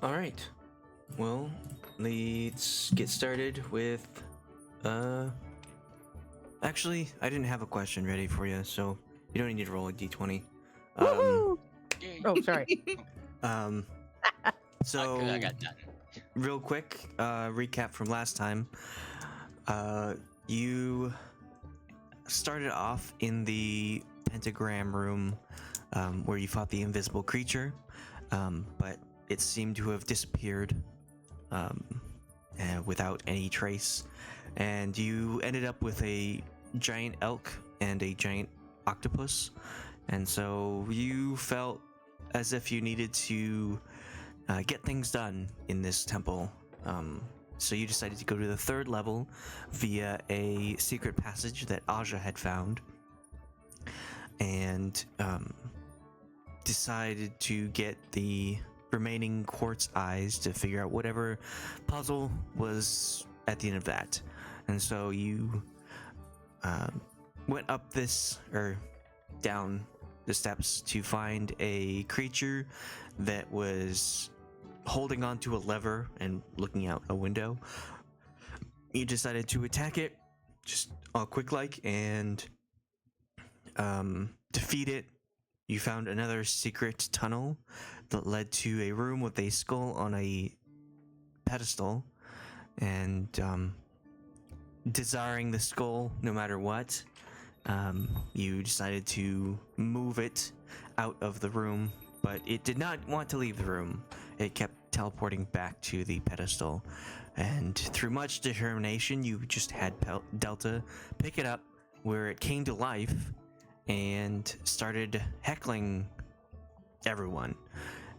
All right. Well, let's get started with. Actually, I didn't have a question ready for you, so you don't need to roll a d20. Woohoo! Yay. Oh, sorry. So I got done. real quick, recap from last time. You started off in the pentagram room, where you fought the invisible creature, but it seemed to have disappeared, without any trace, and you ended up with a giant elk and a giant octopus, and so you felt as if you needed to get things done in this temple. So you decided to go to the third level via a secret passage that Aja had found, and decided to get the remaining quartz eyes to figure out whatever puzzle was at the end of that. And so you went up this, or down the steps, to find a creature that was holding onto a lever and looking out a window. You decided to attack it, just all quick like, and defeat it. You found another secret tunnel that led to a room with a skull on a pedestal, and desiring the skull no matter what, you decided to move it out of the room, but it did not want to leave the room. It kept teleporting back to the pedestal, and through much determination, you just had Delta pick it up where it came to life and started heckling everyone.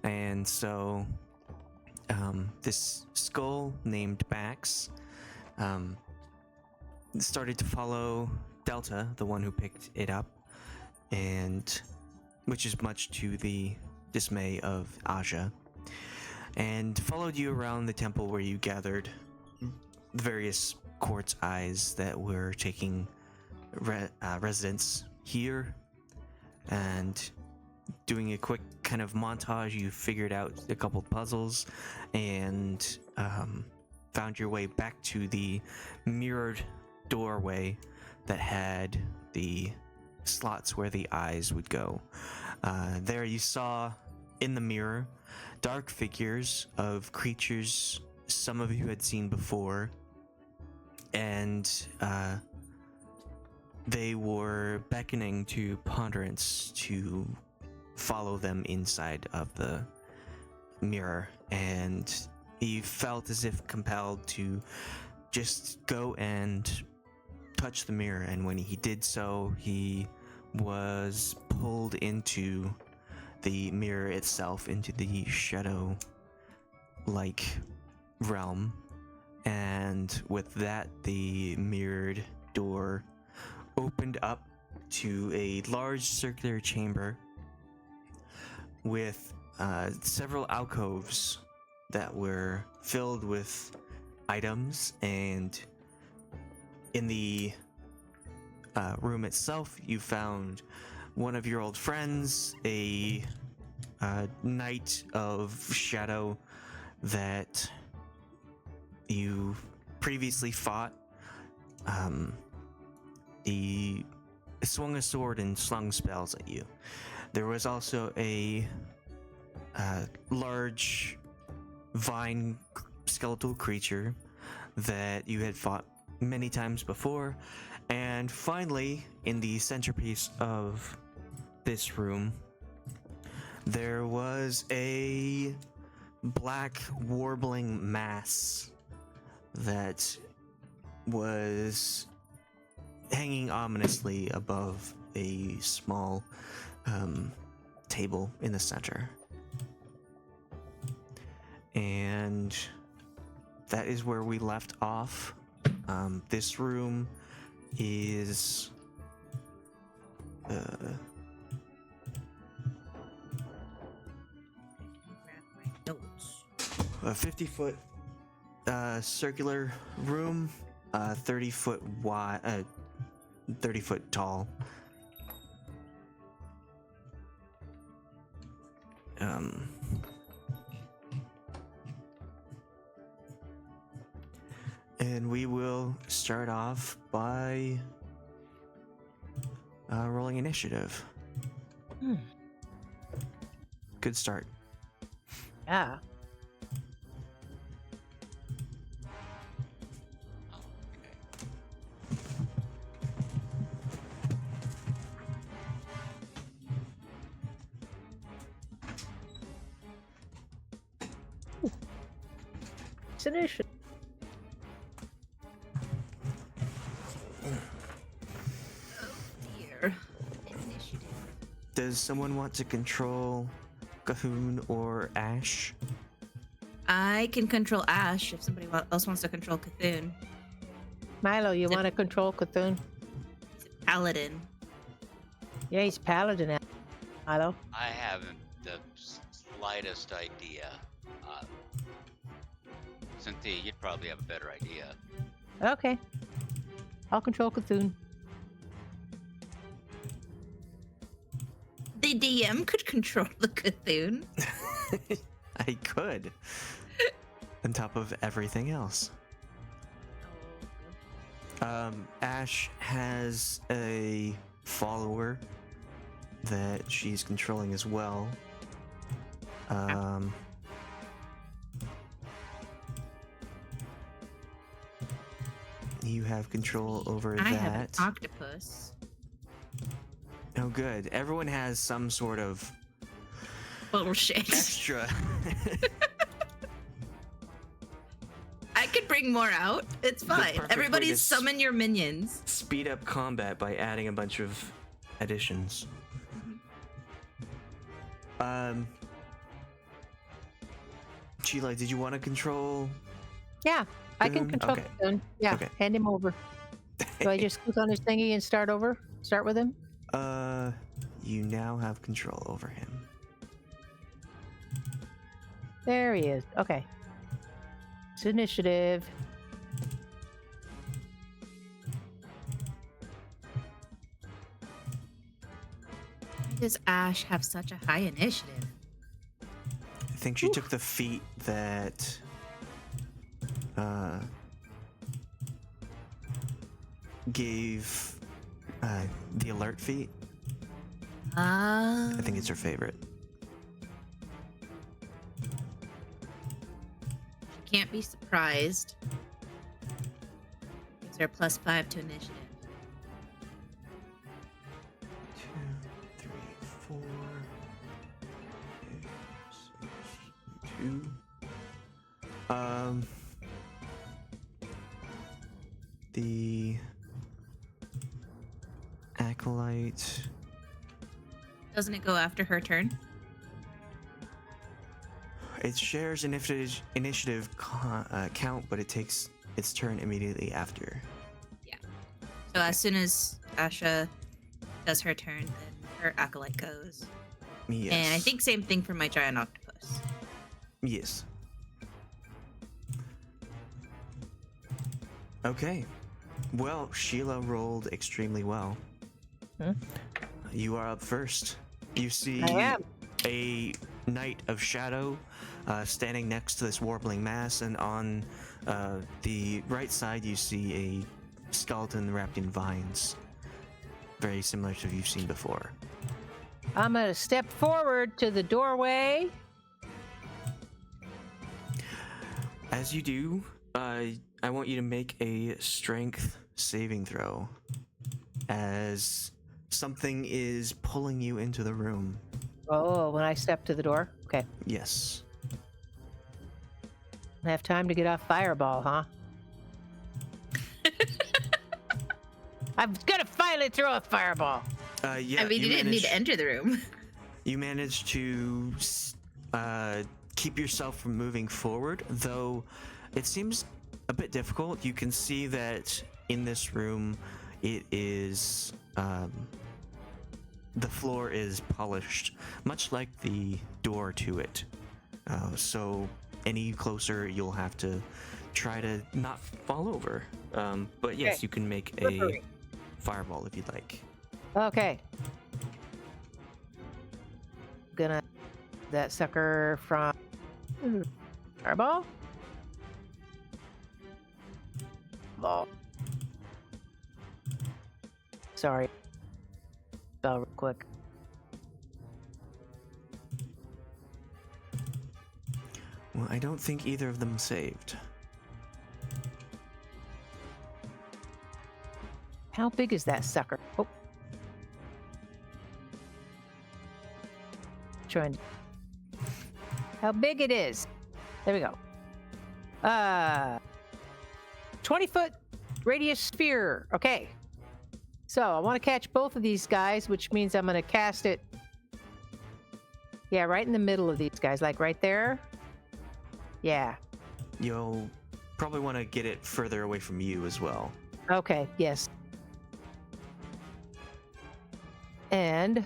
And so this skull named Bax started to follow Delta, the one who picked it up, and which is much to the dismay of Aja, and followed you around the temple where you gathered various quartz eyes that were taking residence here. And doing a quick kind of montage, you figured out a couple puzzles and found your way back to the mirrored doorway that had the slots where the eyes would go. There you saw in the mirror dark figures of creatures some of you had seen before, and they were beckoning to Ponderance to follow them inside of the mirror, and he felt as if compelled to just go and touch the mirror, and when he did so, he was pulled into the mirror itself, into the shadow-like realm, and with that, the mirrored door opened up to a large circular chamber with several alcoves that were filled with items, and in the room itself, you found one of your old friends, a knight of shadow that you previously fought. He swung a sword and slung spells at you. There was also a large vine skeletal creature that you had fought many times before. And finally, in the centerpiece of this room, there was a black warbling mass that was hanging ominously above a small table in the center. And that is where we left off. This room is a 50-foot circular room, 30-foot wide, 30-foot tall. And we will start off by rolling initiative. Good start. Yeah. It's initiative. Dear. Initiative. Does someone want to control Cahoon or Ashe? I can control Ashe if somebody else wants to control Cthulhu. Milo, you want to control Cthulhu? He's a paladin. Yeah, he's Paladin now. Milo. I haven't the slightest idea. Cynthia, you'd probably have a better idea. Okay. I'll control Cthulhu. The DM could control the Cthulhu. I could. On top of everything else. Ashe has a follower that she's controlling as well. You have control over I that. have an octopus. Oh, good. Everyone has some sort of Bullshit. extra. I could bring more out. It's fine. perfect way Everybody to summon your minions. Speed up combat by adding a bunch of additions. Sheila, did you want to control? Yeah, I can Cthulhu? control Okay. Cthulhu. Yeah, Okay. hand him over. Do I just click on his thingy and start over? Start with him? You now have control over him. There he is. Okay. It's initiative. Why does Ashe have such a high initiative? I think she took the feat that gave the alert feat. I think it's her favorite. Can't be surprised. Gives her +5 to initiative. 2, 3, 4, 6, 2. The acolyte. Doesn't it go after her turn? It shares initiative count, but it takes its turn immediately after. So as soon as Asha does her turn, then her acolyte goes. Yes. And I think same thing for my giant octopus. Yes. Okay. Well, Sheila rolled extremely well. You are up first. You see I am. a knight of shadow standing next to this warbling mass, and on the right side you see a skeleton wrapped in vines. Very similar to what you've seen before. I'm going to step forward to the doorway. As you do, I want you to make a strength saving throw as something is pulling you into the room. Oh, when I step to the door? Okay. Yes. I have time to get off Fireball, huh? I'm going to finally throw a Fireball. Yeah. I mean, you didn't need to enter the room. You managed to keep yourself from moving forward, though it seems a bit difficult. You can see that in this room, it is the floor is polished, much like the door to it. So any closer, you'll have to try to not fall over. But yes, Okay. you can make Slippery. a fireball if you'd like. Okay. Gonna that sucker from Fireball. fireball. Sorry. Spell real quick. Well, I don't think either of them saved. How big is that sucker? Oh. Trying to... How big it is. There we go. 20-foot radius sphere. Okay. So I want to catch both of these guys, which means I'm going to cast it. Yeah, right in the middle of these guys, like right there. Yeah. You'll probably want to get it further away from you as well. Okay, yes. And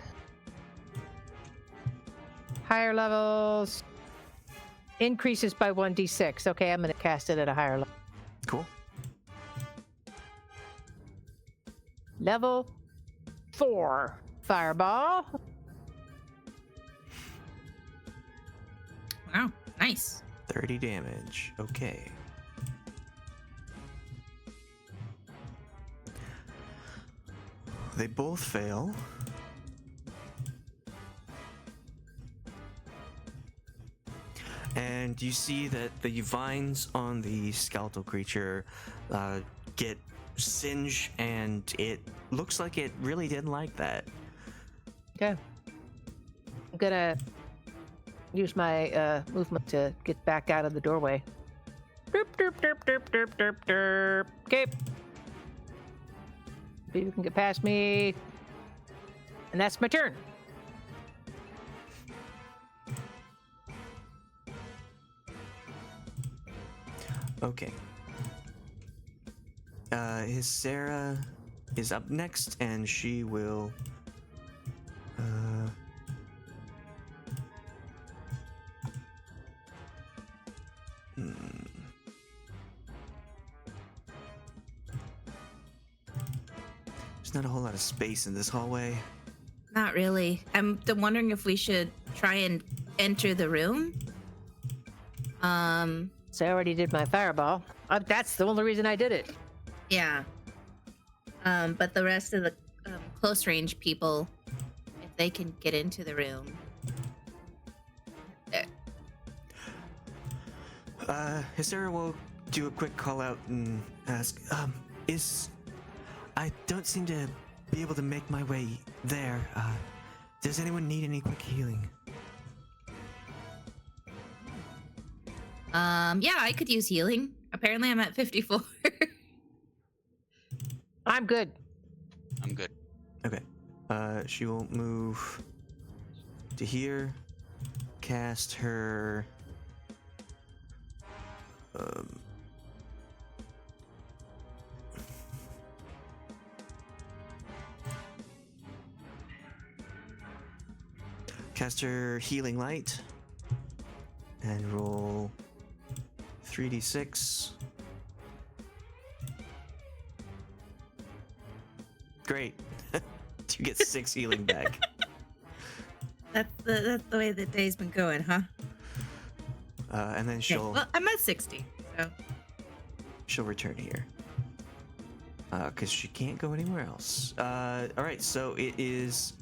higher levels increases by 1d6. Okay, I'm going to cast it at a higher level. Cool. Level 4 fireball. Wow, nice. 30 damage. Okay. They both fail. And you see that the vines on the skeletal creature get singed, and it looks like it really didn't like that. Okay. I'm gonna use my movement to get back out of the doorway. Derp, derp, derp, derp, derp, derp, derp. Okay. People can get past me. And that's my turn. Okay. Sarah is up next, and she will. There's not a whole lot of space in this hallway. Not really. I'm wondering if we should try and enter the room. So I already did my fireball. That's the only reason I did it. Yeah. But the rest of the close range people, if they can get into the room. Sarah will do a quick call out and ask, I don't seem to be able to make my way there. Does anyone need any quick healing? Yeah, I could use healing. Apparently I'm at 54. I'm good. I'm good. Okay. She will move to here, cast her cast her healing light and roll 3d6. Great. You get 6 healing back. That's the way the day's been going, huh? And then Okay, she'll well, I'm at 60, so. she'll return here. Because she can't go anywhere else. Alright, so it is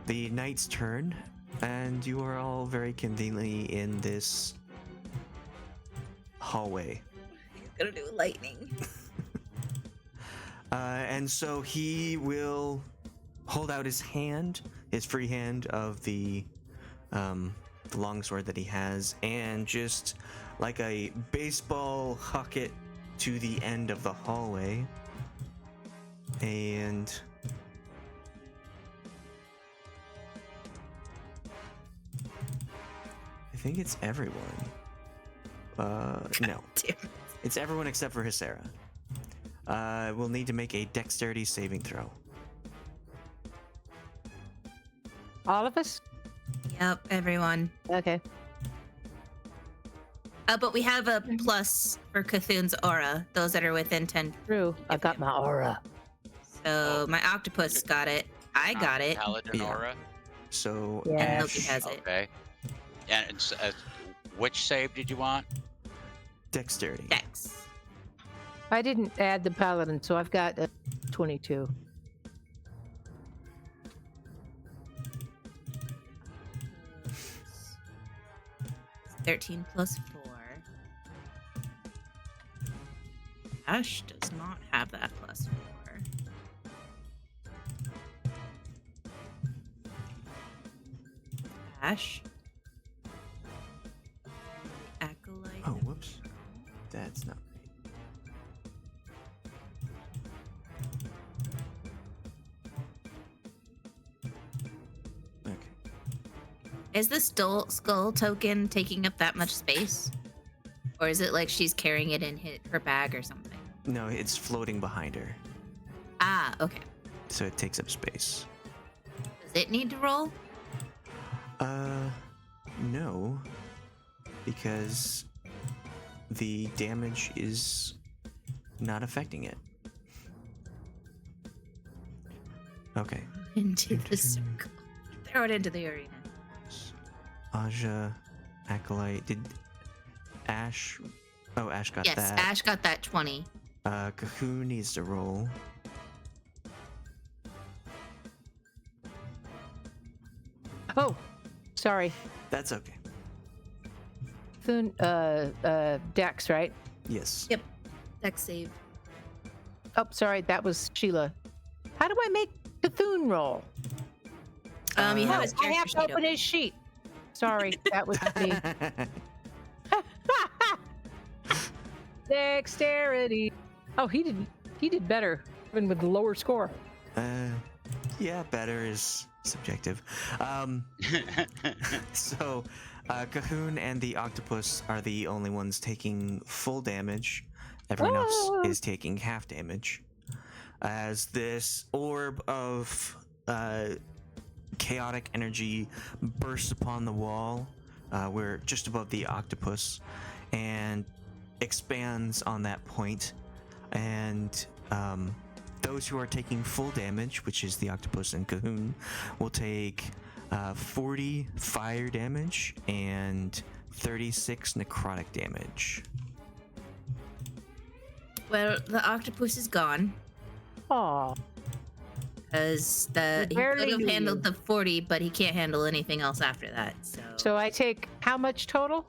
the knight's turn, and you are all very conveniently in this hallway. Gonna do lightning. And so he will hold out his hand, his free hand of the longsword that he has, and just like a baseball huck it to the end of the hallway. And I think it's everyone. No. Damn it. It's everyone except for Hisera. We'll need to make a dexterity saving throw. All of us? Yep, everyone. Okay. But we have a plus for Cthulhu's aura, those that are within 10. True. I've got my aura. So my octopus got it. I got it. Paladin Yeah. aura. So Yeah. And Loki Ash, has it. Okay. And which save did you want? dexterity. Dex. I didn't add the Paladin, so I've got 22. 13 plus 4. Ashe does not have that plus 4. Ashe. Acolyte. Oh, whoops. That's not right. Okay. Is the skull token taking up that much space? Or is it like she's carrying it in her bag or something? No, it's floating behind her, Ah, okay. so it takes up space. Does it need to roll? No, because the damage is not affecting it. Okay. Into the circle. Throw it into the arena. Aja, Acolyte, did Ashe? Oh, Ashe got Yes, that. Ashe got that 20. Cahoon needs to roll. Oh, sorry. That's okay. Thun, Dex, right? Yes. Yep. Dex save. Oh, sorry, that was Sheila. How do I make Cthulhu roll? You have Oh, his I character have to sheet open his sheet. Sorry, that was me. Dexterity. Oh, he did better, even with the lower score. Yeah, better is subjective. So, Cahoon and the octopus are the only ones taking full damage. Everyone else Ah. is taking half damage. As this orb of chaotic energy bursts upon the wall, we're just above the octopus, and expands on that point. And those who are taking full damage, which is the octopus and Cahoon, will take 40 fire damage and 36 necrotic damage. Well, the octopus is gone. Aw. Because he barely could have knew handled you. the 40, but he can't handle anything else after that. So I take how much total?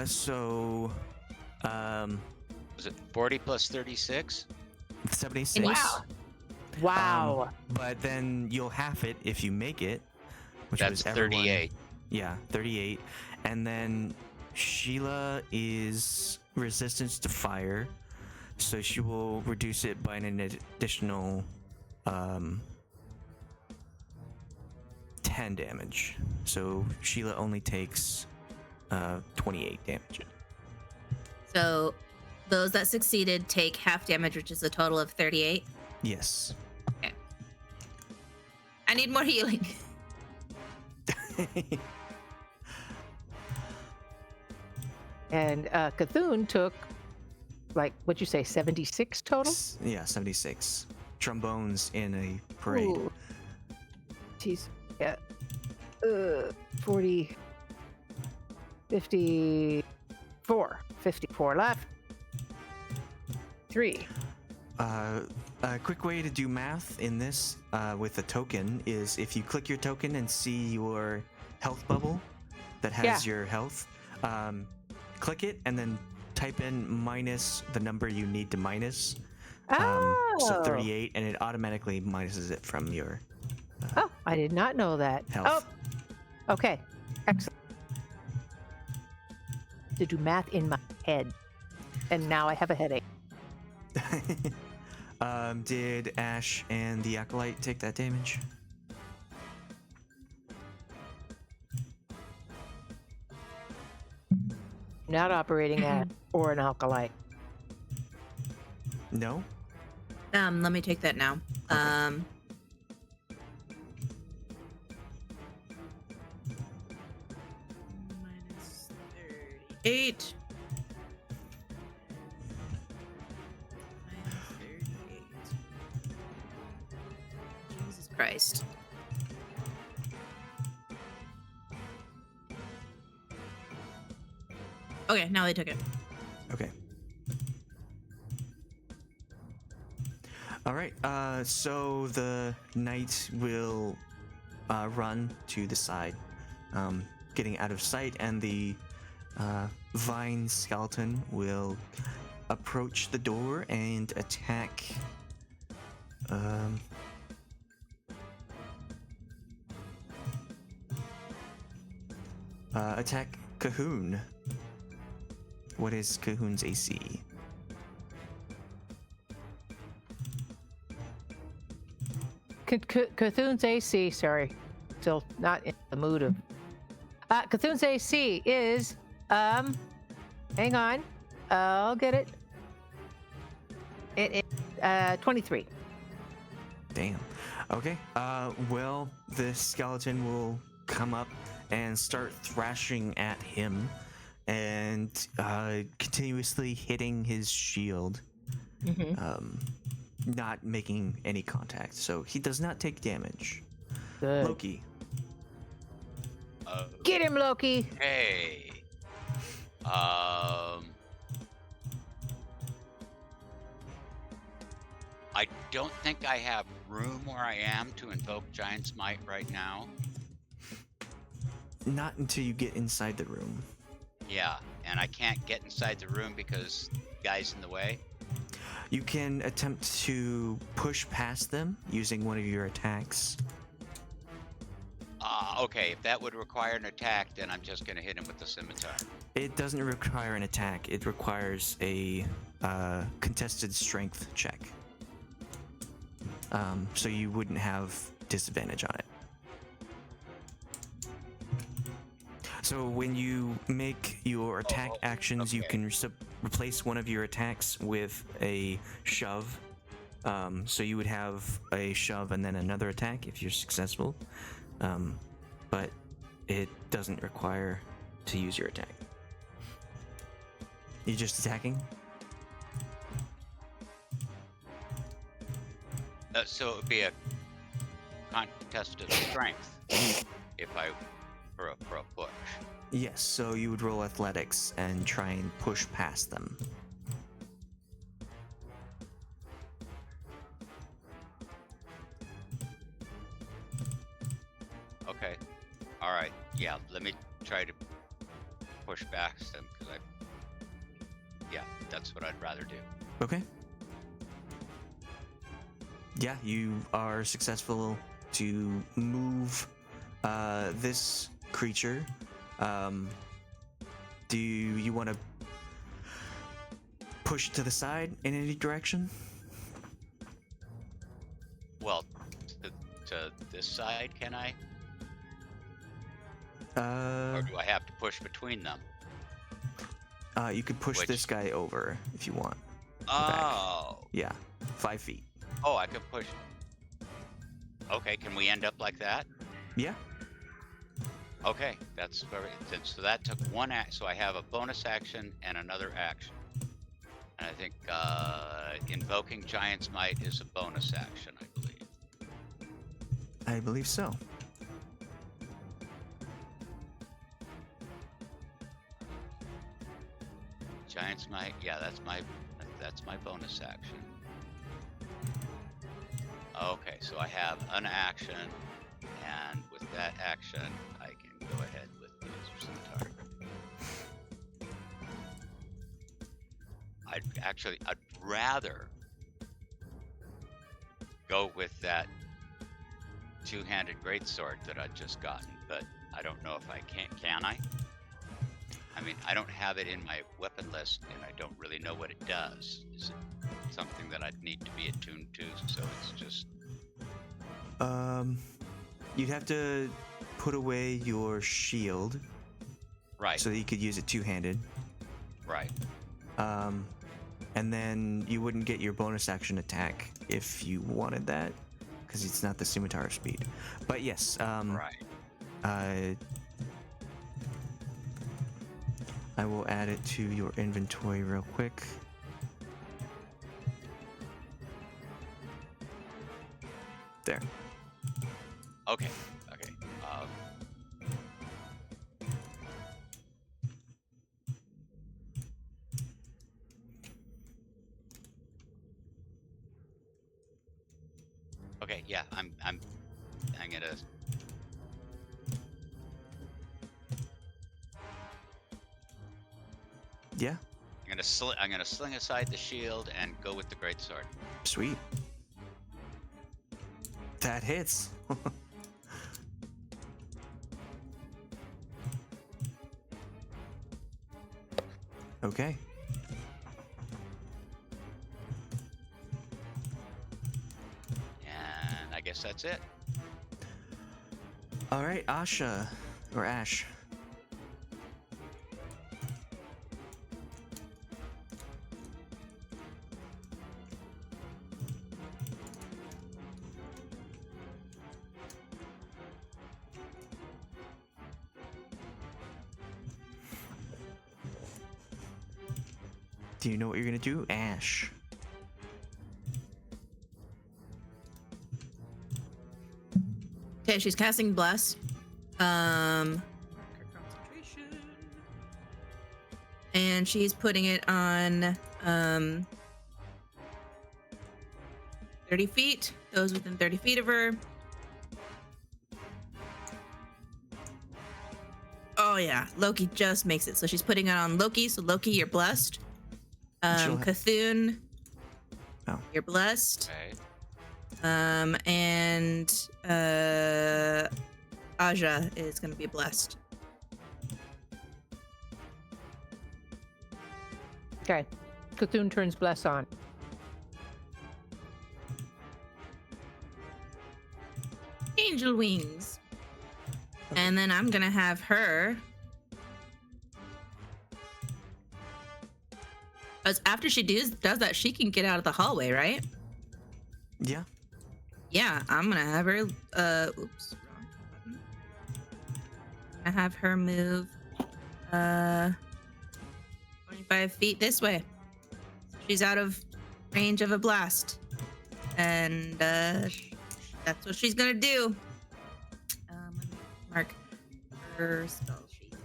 So, Was it 40 plus 36? 76. Wow. Wow. But then you'll half it if you make it, which That's was everyone. 38. Yeah, 38. And then Sheila is resistance to fire, so she will reduce it by an additional 10 damage. So Sheila only takes 28 damage. So those that succeeded take half damage, which is a total of 38. Yes. Okay. I need more healing. And Cthulhu took, like, what'd you say, 76 total? Yeah, 76. Trombones in a parade. Ooh. Jeez. Yeah. 40. 54. 54 left. 3. A quick way to do math in this with a token is if you click your token and see your health bubble that has your health, click it and then type in minus the number you need to minus. So 38, and it automatically minuses it from your Oh, I did not know that. health. Oh, okay. Excellent. To do math in my head. And now I have a headache. Did Ashe and the Acolyte take that damage? Not operating at or an alkalite. No? Let me take that now. Okay. Minus 38. Minus 38. Jesus Christ. Okay, now they took it. Okay. All right. So the knight will run to the side, getting out of sight, and the vine skeleton will approach the door and attack. Attack Cahoon. What is Cahoon's AC? Cthulhu's AC, sorry. Still not in the mood of. Cthulhu's AC is, hang on. I'll get it. It is 23. Damn. Okay. Well, the skeleton will come up and start thrashing at him and continuously hitting his shield. Not making any contact, so he does not take damage. Good. Loki. Get him, Loki! Hey. I don't think I have room where I am to invoke Giant's Might right now. Not until you get inside the room. Yeah, and I can't get inside the room because guy's in the way. You can attempt to push past them using one of your attacks. Okay, if that would require an attack, then I'm just gonna hit him with the scimitar. It doesn't require an attack. It requires a contested strength check. So you wouldn't have disadvantage on it. So when you make your attack actions, you can replace one of your attacks with a shove. So you would have a shove and then another attack if you're successful. But it doesn't require to use your attack. You're just attacking? So it would be a contest of strength if I for a push. Yes, so you would roll athletics and try and push past them. Okay. All right. Yeah. Let me try to push past them because yeah, that's what I'd rather do. Okay. Yeah, you are successful to move this creature. Do you want to push it to the side in any direction? Well, to this side, can I? Or do I have to push between them? You could push this guy over if you want. Oh. Back. Yeah, 5 feet. Oh, I could push. Okay, can we end up like that? Yeah. Okay, that's very. So that took one act. So I have a bonus action and another action. And I think invoking Giant's Might is a bonus action, I believe. I believe so. Giant's Might, yeah, that's my bonus action. Okay, so I have an action, and with that action, I can go ahead with the scimitar. I'd rather go with that two-handed greatsword that I'd just gotten, but I don't know if I can. Can I? I mean, I don't have it in my weapon list, and I don't really know what it does. Is it something that I'd need to be attuned to? So it's just. You'd have to put away your shield. Right. So that you could use it two-handed. Right. And then you wouldn't get your bonus action attack if you wanted that, because it's not the scimitar speed. But yes. Right. I will add it to your inventory real quick. There. Okay. Okay. Okay, yeah, I'm gonna. Yeah, I'm gonna sling aside the shield and go with the greatsword. sweet. That hits. Okay. And I guess that's it. All right, Asha or Ash. Do you know what you're gonna do, Ash? Okay, she's casting Bless. And she's putting it on 30 feet. Those within 30 feet of her. Oh yeah, Loki just makes it. So she's putting it on Loki. So Loki, you're blessed. Cthulhu, Oh. you're blessed. Okay. And Aja is gonna be blessed. Okay. Cthulhu turns bless on. Angel wings. And then I'm gonna have her. As after she does that, she can get out of the hallway, right? Yeah. Yeah, I'm gonna have her. Oops. Wrong button. I have her move. 25 feet this way. She's out of range of a blast, and that's what she's gonna do. Let me mark her spell sheet.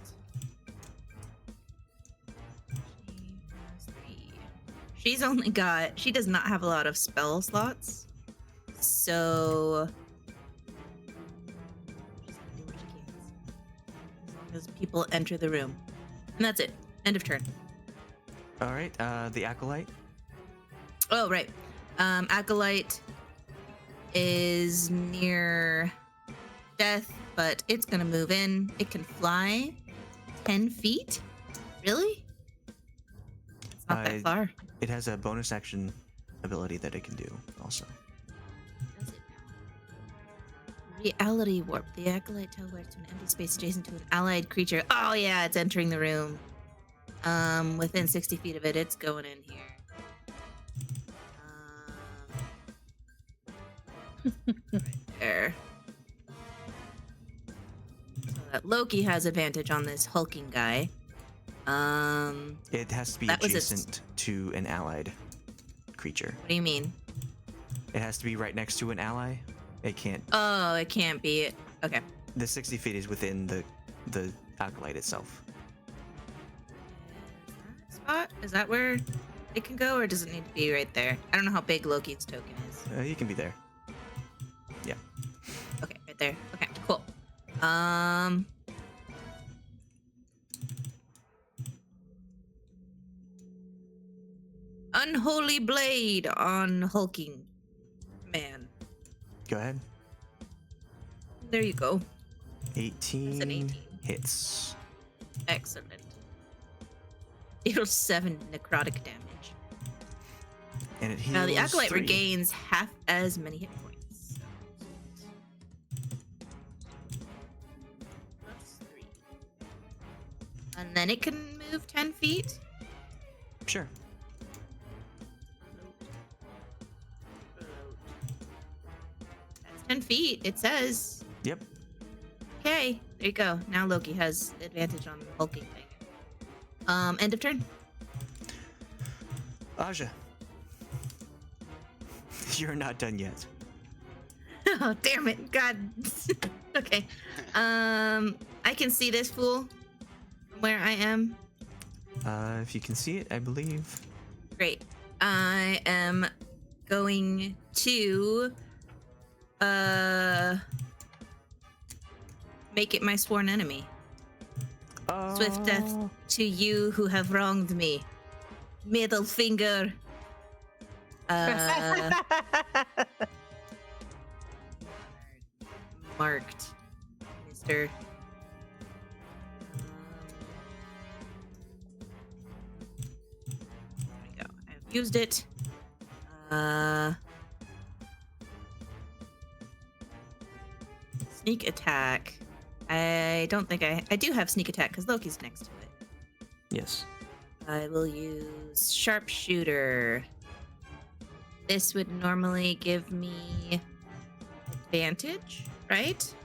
She has 3. She does not have a lot of spell slots, so she's gonna do what she can as long as people enter the room, and that's it. End of turn. All right. The acolyte. Oh, right. Acolyte is near death, but it's gonna move in. It can fly 10 feet. Really? It's not that far. It has a bonus action ability that it can do also. Does it now? Reality warp. The acolyte teleports to an empty space adjacent to an allied creature. Oh yeah, it's entering the room. Within 60 feet of it, it's going in here. Right there. So that Loki has advantage on this hulking guy. It has to be That was adjacent to an allied creature. What do you mean? It has to be right next to an ally. It can't. Oh, it can't be. Okay. The 60 feet is within the acolyte itself. Spot? Is that where it can go, or does it need to be right there? I don't know how big Loki's token is. You can be there. Yeah. Okay, right there. Okay, cool. Unholy blade on hulking man. Go ahead. There you go. 18, That's an 18. hits. Excellent. Deals 7 necrotic damage. And it heals. Now the acolyte 3. regains half as many hit points. Plus 3. And then it can move 10 feet. Sure. That's 10 feet, it says. Yep. Okay, there you go. Now Loki has advantage on the hulking thing. End of turn. Aja. You're not done yet. Oh, damn it. God. Okay. I can see this fool from where I am. If you can see it, I believe. Great. I am going to Make it my sworn enemy. Swift death Oh. to you who have wronged me. Middle finger. Marked, Mister. There we go. I've used it. Sneak attack. I don't think I do have sneak attack because Loki's next to it. Yes. I will use sharpshooter. This would normally give me advantage, right?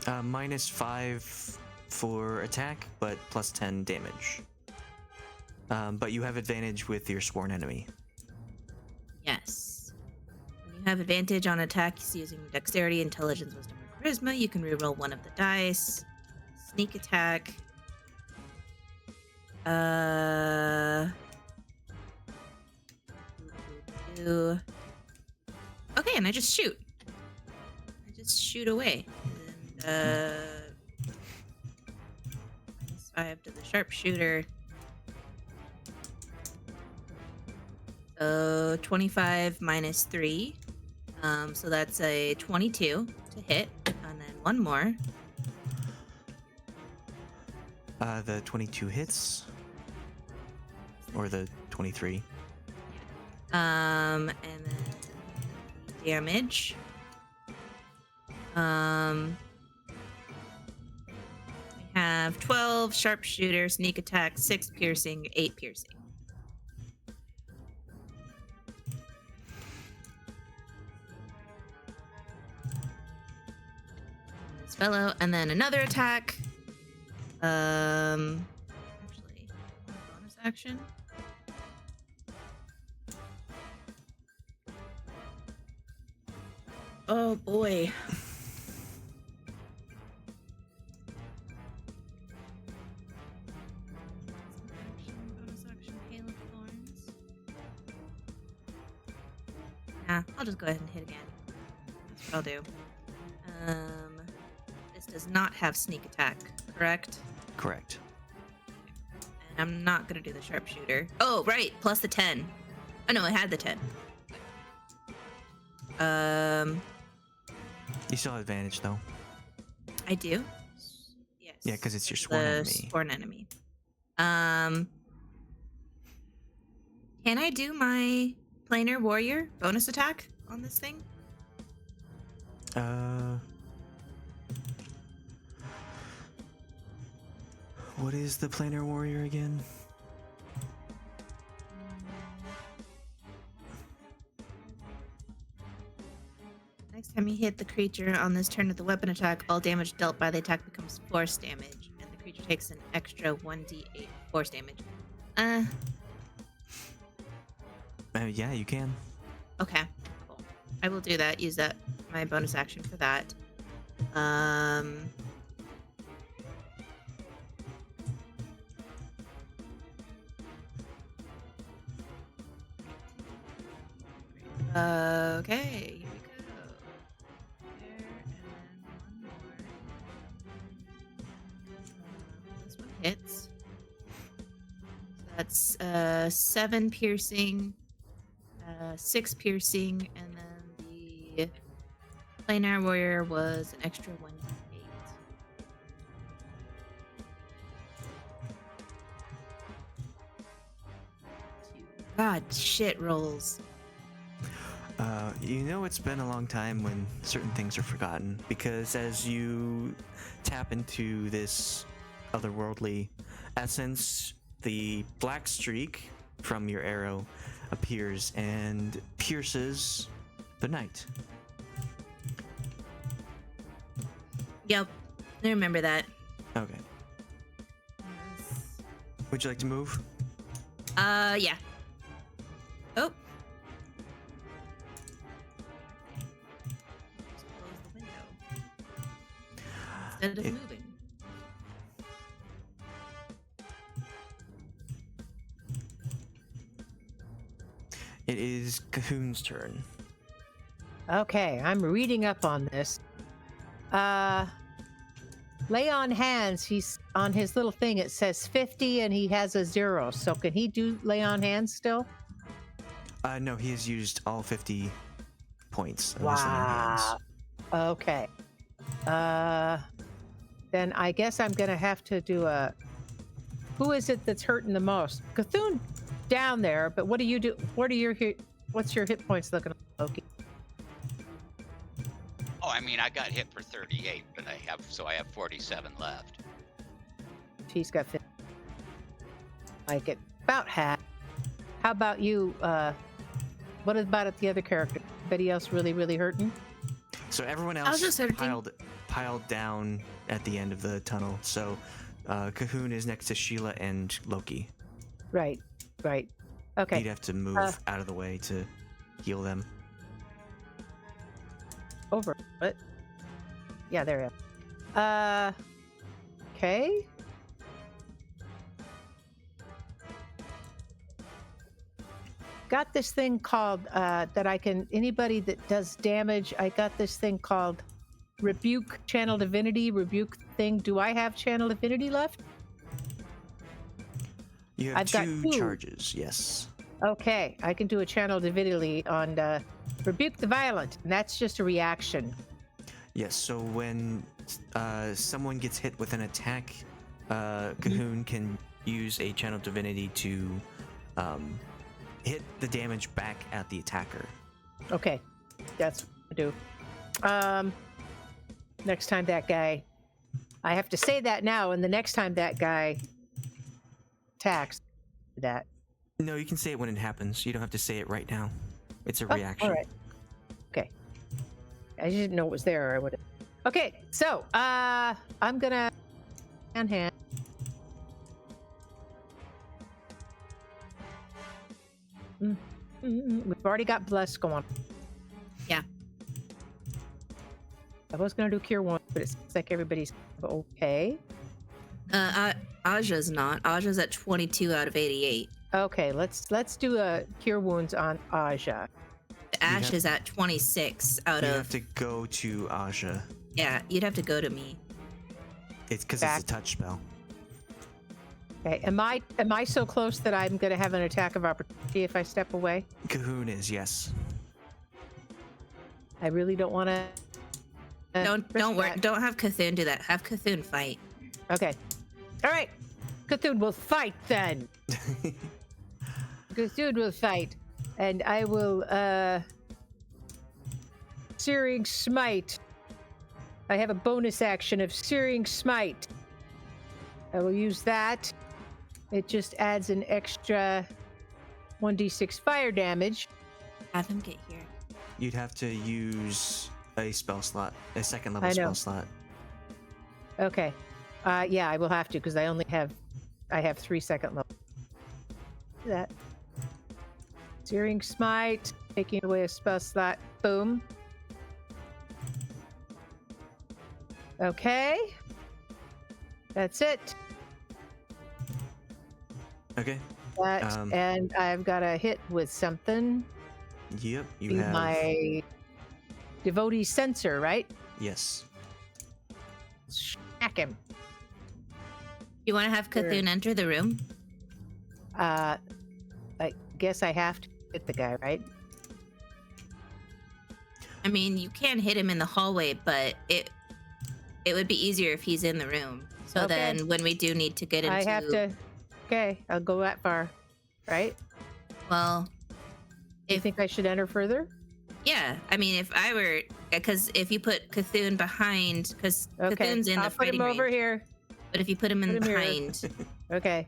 -5 for attack, but +10 damage. But you have advantage with your sworn enemy. Yes. When you have advantage on attacks using dexterity, intelligence, wisdom, or charisma, you can reroll one of the dice. Sneak attack. Okay, and I just shoot. I just shoot away. And, -5 to the sharpshooter. So 25 -3. So that's a 22 to hit. And then one more. The 22 hits, or the 23. And then damage. We have 12 sharpshooter, sneak attack, 6 piercing, 8 piercing. This fellow, and then another attack. Actually, bonus action. Oh boy. Bonus action, Hail of Thorns. Nah, I'll just go ahead and hit again. That's what I'll do. This does not have sneak attack, correct? Correct. And I'm not gonna do the sharpshooter. Oh, right, plus the 10. Oh no, I had the 10. You still have advantage though. I do. Yes. Yeah, because it's your sworn enemy. Sworn enemy. Can I do my planar warrior bonus attack on this thing? What is the planar warrior again? Next time you hit the creature on this turn with the weapon attack, all damage dealt by the attack becomes force damage, and the creature takes an extra 1d8 force damage. Yeah, you can. Okay, cool. I will do that. Use that my bonus action for that. Okay, here we go. There, and then one more. This one hits. So that's 7 piercing, 6 piercing, and then the planar warrior was an extra 1d8. God, shit rolls. You know, it's been a long time when certain things are forgotten, because as you tap into this otherworldly essence, the black streak from your arrow appears and pierces the night. Yep, I remember that. Okay. Would you like to move? Yeah. Oh. Just close the window. Instead of moving. It is Cahoon's turn. Okay, I'm reading up on this. Lay on hands. He's on his little thing. It says 50 and he has a 0. So can he do lay on hands still? No, he has used all 50 points of his lay on hands. Okay. Then I guess I'm gonna have to do a. Who is it that's hurting the most? Cthulhu down there, but what do you do? What are your what's your hit points looking like, Loki? Oh, I mean, I got hit for 38, but I have 47 left. He's got 50. I get about half. How about you? What about the other character? Anybody else really hurting? So everyone I was else just hurting. piled down at the end of the tunnel. So Cahoon is next to Sheila and Loki. Right. Okay. You'd have to move out of the way to heal them. Over. What? Yeah, there you are. Okay. Got this thing called that I can. Anybody that does damage, I got this thing called Rebuke Channel Divinity. Rebuke thing. Do I have Channel Divinity left? You have I've got two two. charges, yes. Okay, I can do a Channel Divinity on Rebuke the Violent, and that's just a reaction. Yes, so when someone gets hit with an attack, Cahoon can use a Channel Divinity to hit the damage back at the attacker. Okay, that's what I do. Next time that guy, I have to say that now, and the next time that guy attacks, that. No, you can say it when it happens. You don't have to say it right now. It's a reaction. All right. Okay. I just didn't know it was there. I would. Okay, so I'm gonna hand. We've already got bless going. Yeah. I was gonna do cure one, but it seems like everybody's okay. Aja's not. Aja's at 22 out of 88. Okay, let's do a cure wounds on Aja. Ashe is at 26 out You of. have to go to Aja. Yeah, you'd have to go to me. It's because it's a touch spell. Okay, am I so close that I'm gonna have an attack of opportunity if I step away? Cahoon is, yes. I really don't want to. Don't worry. Don't have Cthulhu do that. Have Cthulhu fight. Okay. All right. Cthulhu will fight then. Cthulhu will fight, and I will Searing Smite. I have a bonus action of Searing Smite. I will use that. It just adds an extra 1d6 fire damage. Have him get here. You'd have to use a spell slot, a second level I know. spell slot. Okay. Yeah, I will have to because I have 3 second level. That. Searing Smite, taking away a spell slot. Boom. Okay. That's it. Okay. That, and I've got a hit with something. Yep, you Be have. my devotee sensor, right? Yes. Smack him. You want to have Cthulhu enter the room? I guess I have to hit the guy, right? I mean, you can hit him in the hallway, but it would be easier if he's in the room. So Okay. then when we do need to get into... I have to. Okay, I'll go that far, right? Well, Do you think I should enter further? yeah. I mean, if I were... Because if you put Cthulhu behind... Because Okay, Cthulhu's in I'll the put fighting him over range. here. But if you put him in Put him here. behind, Okay.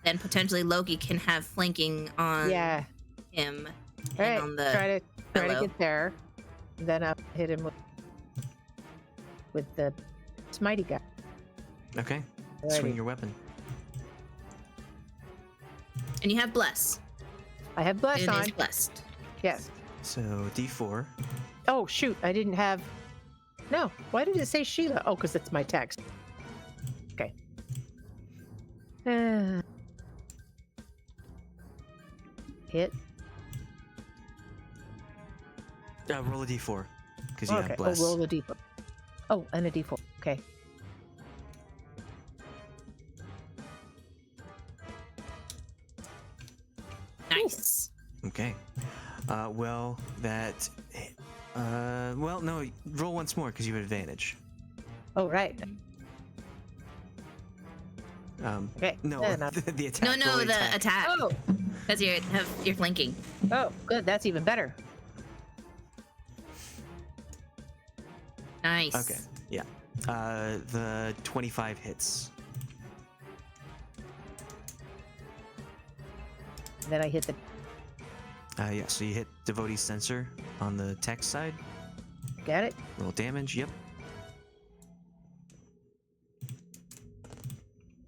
then potentially Loki can have flanking on Yeah. him. All right. And on the Try to pillow. get there. Then I'll hit him with the smitey guy. Okay. Alrighty. Swing your weapon. And you have Bless. I have bless Cthulhu on. is blessed. Yes. So D4. Oh shoot! I didn't have. No. Why did it say Sheila? Oh, because it's my text. Okay. Hit. Roll a d4 because you Okay. have bless. Oh, roll a d4. Oh, and a d4. Okay. Nice. Okay. Well, that. Well, no. Roll once more because you have advantage. Oh, right. Okay. No, then the attack. No, roll no, the attack. attack. Oh. Because you're flanking. Oh, good. That's even better. Nice. Okay. Yeah. The 25 hits. And then I hit the. Yeah. So you hit devotee sensor on the text side. Got it. Roll damage. Yep.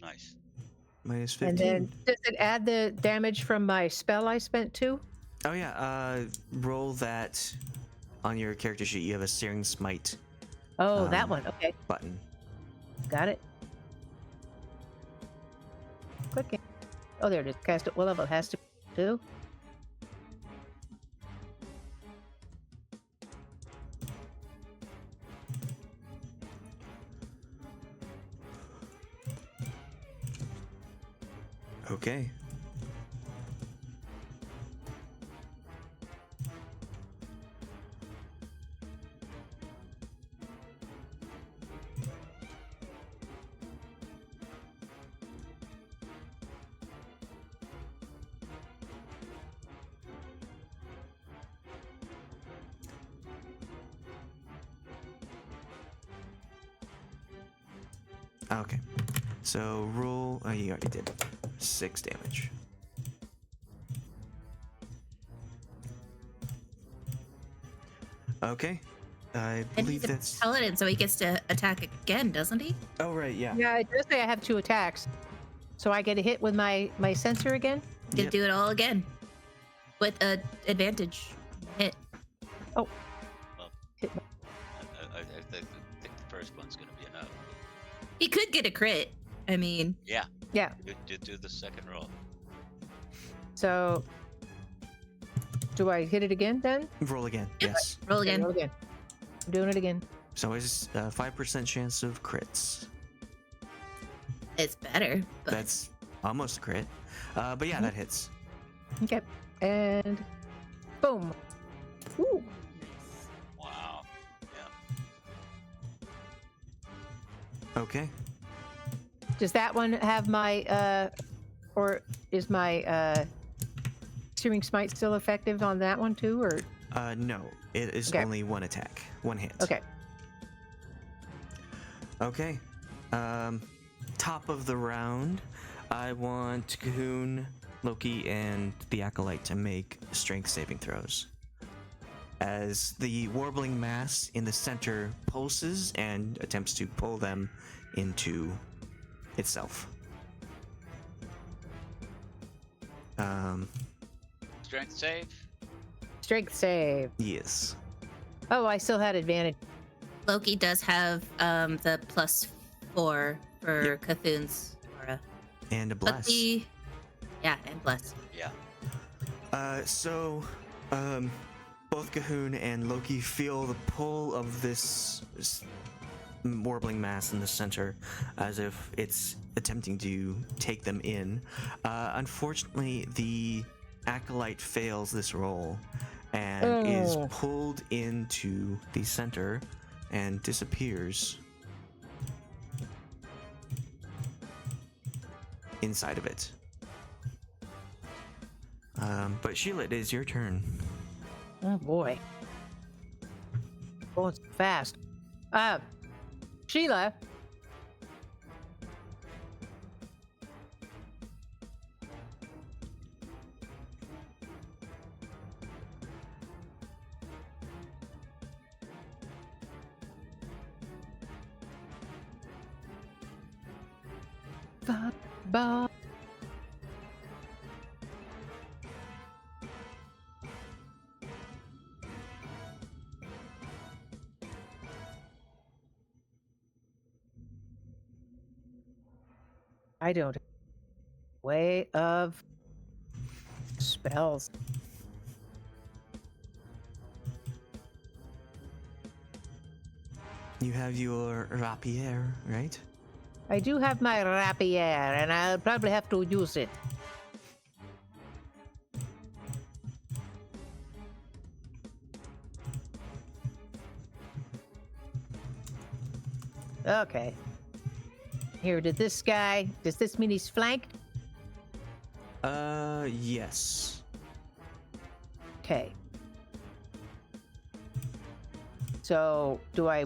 Nice. Minus 15. And then does it add the damage from my spell I spent too? Oh yeah. Roll that on your character sheet. You have a Searing Smite Oh, that Um, one. Okay. button. Got it. Clicking. Oh, there it is. Cast it. What level? It has to 2. Okay. Okay. So roll. Oh, you already did 6 damage. Okay. I And believe he's a that's. paladin, so he gets to attack again, doesn't he? Oh right, yeah. Yeah, it does say I have 2 attacks. So I get a hit with my sensor again? He can Yep. do it all again. With a advantage. Hit. Oh. Well, Hit I think the first one's gonna be enough. He could get a crit. I mean, Yeah. Yeah. Do the second roll. So do I hit it again then? Roll again. Yes. roll Okay, again. roll again. I'm doing it again. So it's 5% chance of crits. It's better. But That's almost a crit. But yeah, that hits. Okay. And boom. Ooh. Wow. Yeah. Okay. Does that one have my or is my Searing Smite still effective on that one too, or No, it is Okay. only 1 attack, 1 hit. okay. Okay. Top of the round, I want Cahoon, Loki, and the Acolyte to make strength saving throws. As the warbling mass in the center pulses and attempts to pull them into itself. Strength save. Strength save. Yes. Oh, I still had advantage. Loki does have the +4 for Cthulhu's aura. And a But bless. yeah, and bless. Yeah. So, both Cahoon and Loki feel the pull of this warbling mass in the center, as if it's attempting to take them in. Unfortunately, the Acolyte fails this roll and is Oh. pulled into the center and disappears inside of it. But Sheila, it is your turn. Oh boy. Going so fast. Sheila. Ba. I don't. Way of spells. You have your rapier, right? I do have my rapier, and I'll probably have to use it. Okay. Here, does this mean he's flanked? Yes. Okay. So, do I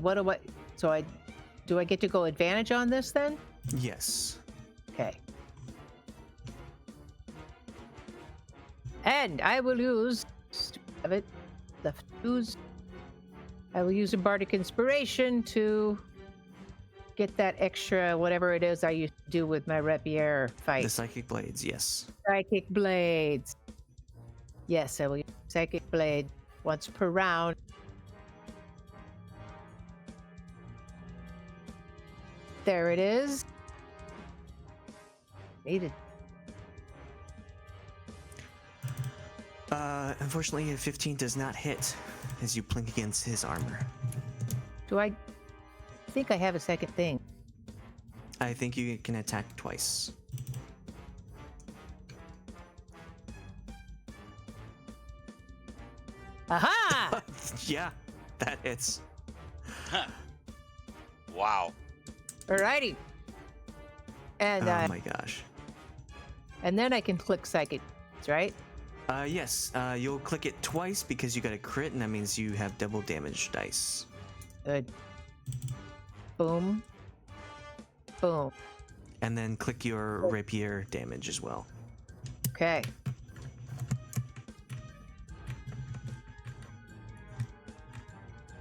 get to go advantage on this then? Yes. Okay. And I will use have it left use. I will use a bardic inspiration to get that extra whatever it is I used to do with my rapier fight. The psychic blades, yes. Psychic blades. Yes, I will use psychic blade once per round. There it is. Needed. Unfortunately, a 15 does not hit as you plink against his armor. Do I think I have a second thing? I think you can attack twice. Aha! Yeah, that hits. Wow. Alrighty. And Oh my gosh. and then I can click psychic, right? Yes, you'll click it twice because you got a crit, and that means you have double damage dice. Good. Boom. Boom. And then click your rapier damage as well. Okay.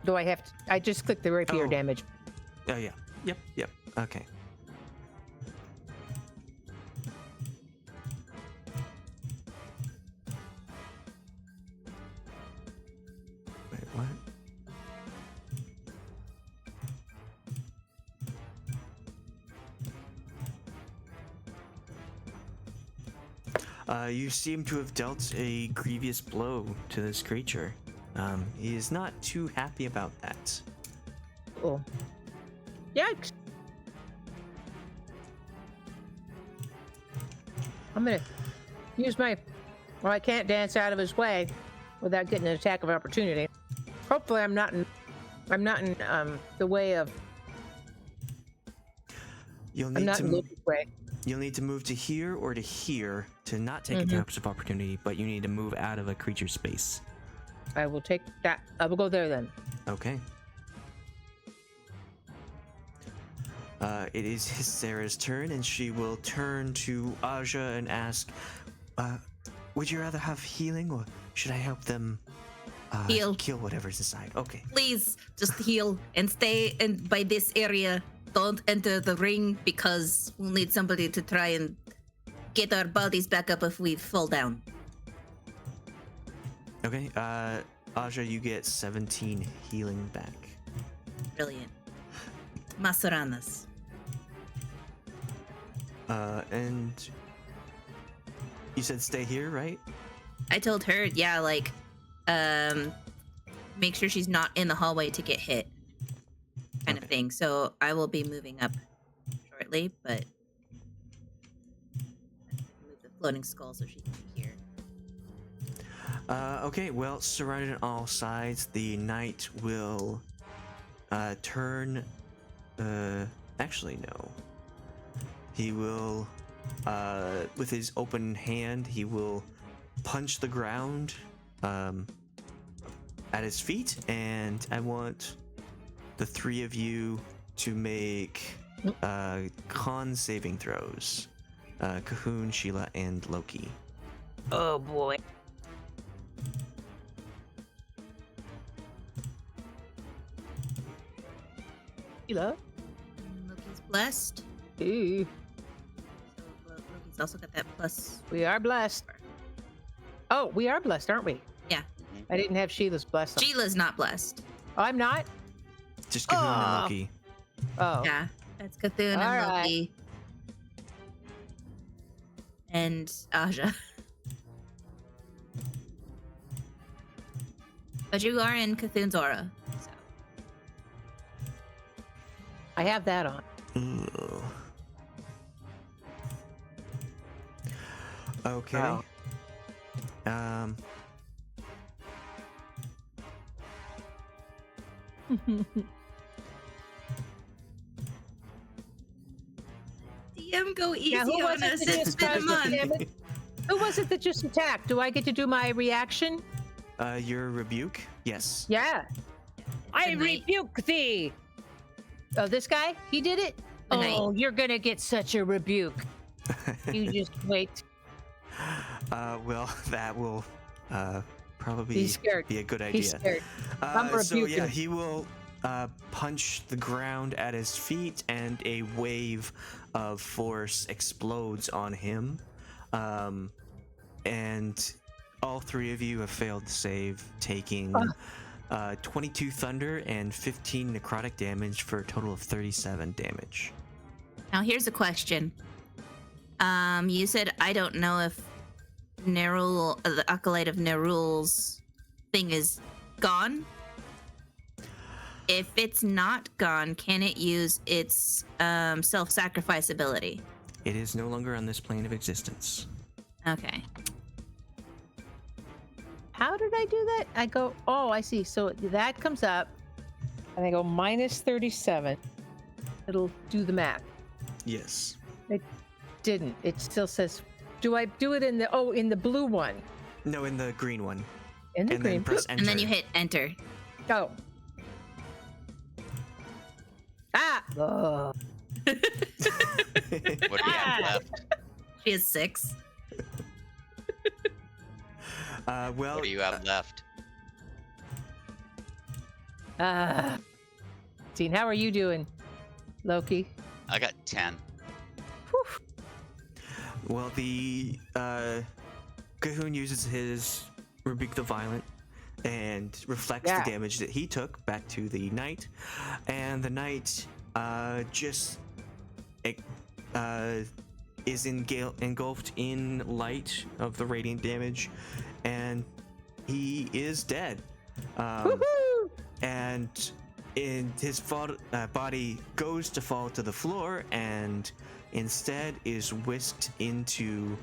Do I have to? I just clicked the rapier Oh. damage. Oh yeah. Yep. Okay. Wait, what? You seem to have dealt a grievous blow to this creature. He is not too happy about that. Oh. Yikes. I'm gonna use my. Well, I can't dance out of his way without getting an attack of opportunity. Hopefully, I'm not in the way of. You'll I'm need not to in Loki's way. You'll need to move to here or to here to not take attacks of opportunity, but you need to move out of a creature space. I will take that. I will go there then. Okay. It is Sarah's turn, and she will turn to Aja and ask, would you rather have healing, or should I help them Heal. kill whatever's inside? Okay. Please just heal and stay by this area. Don't enter the ring because we'll need somebody to try and get our bodies back up if we fall down. Okay, Aja, you get 17 healing back. Brilliant. Masaranas. And you said stay here, right? I told her, yeah, like, make sure she's not in the hallway to get hit, kind of Okay. thing. So I will be moving up shortly, but move the floating skull so she can be here. Okay, well, surrounded on all sides, the knight will turn. Actually, no. He will, with his open hand, he will punch the ground at his feet, and I want the three of you to make con saving throws. Cahoon, Sheila, and Loki. Oh boy. Sheila? Loki's blessed. Ooh, So Loki's also got that plus. we are blessed. Oh, we are blessed, aren't we? Yeah. I didn't have Sheila's blessed. Sheila's not blessed. Oh, I'm not? Just Cahoon and Aw. Loki. Oh. Yeah. That's Cthulhu and All right. Loki. And Aja. But you are in Cthulhu's aura. So. I have that on. Ooh. Okay. Wow. DM, go easy Now, who was on it us. that It's just been a caused the month. damage? Who was it that just attacked? Do I get to do my reaction? Your rebuke? Yes. Yeah. I The knight. rebuke thee. Oh, this guy? He did it? The knight. Oh, you're gonna get such a rebuke. You just wait. Well, that will probably He's scared. be a good idea. He's scared. I'm So yeah, rebuking. he will punch the ground at his feet, and a wave of force explodes on him. And all three of you have failed to save, taking 22 thunder and 15 necrotic damage for a total of 37 damage. Now here's a question. You said I don't know if Nerul, the Acolyte of Nerul's thing is gone. If it's not gone, can it use its self-sacrifice ability? It is no longer on this plane of existence. Okay. How did I do that? I go, oh, I see. So that comes up, and I go minus 37. It'll do the math. Yes. Didn't. It still says, do I do it in the blue one? No, in the green one. In the And green. then press enter. And then you hit enter. Oh. Ah! Oh. What do you have left? She has 6. Well, What do you have left? Ah. Dean, how are you doing, Loki? I got 10. Whew. well, the Cahoon uses his Rebuke the Violent and reflects Yeah. the damage that he took back to the knight, and the knight just is engulfed in light of the radiant damage, and he is dead. Woohoo! And his body goes to fall to the floor, and instead is whisked into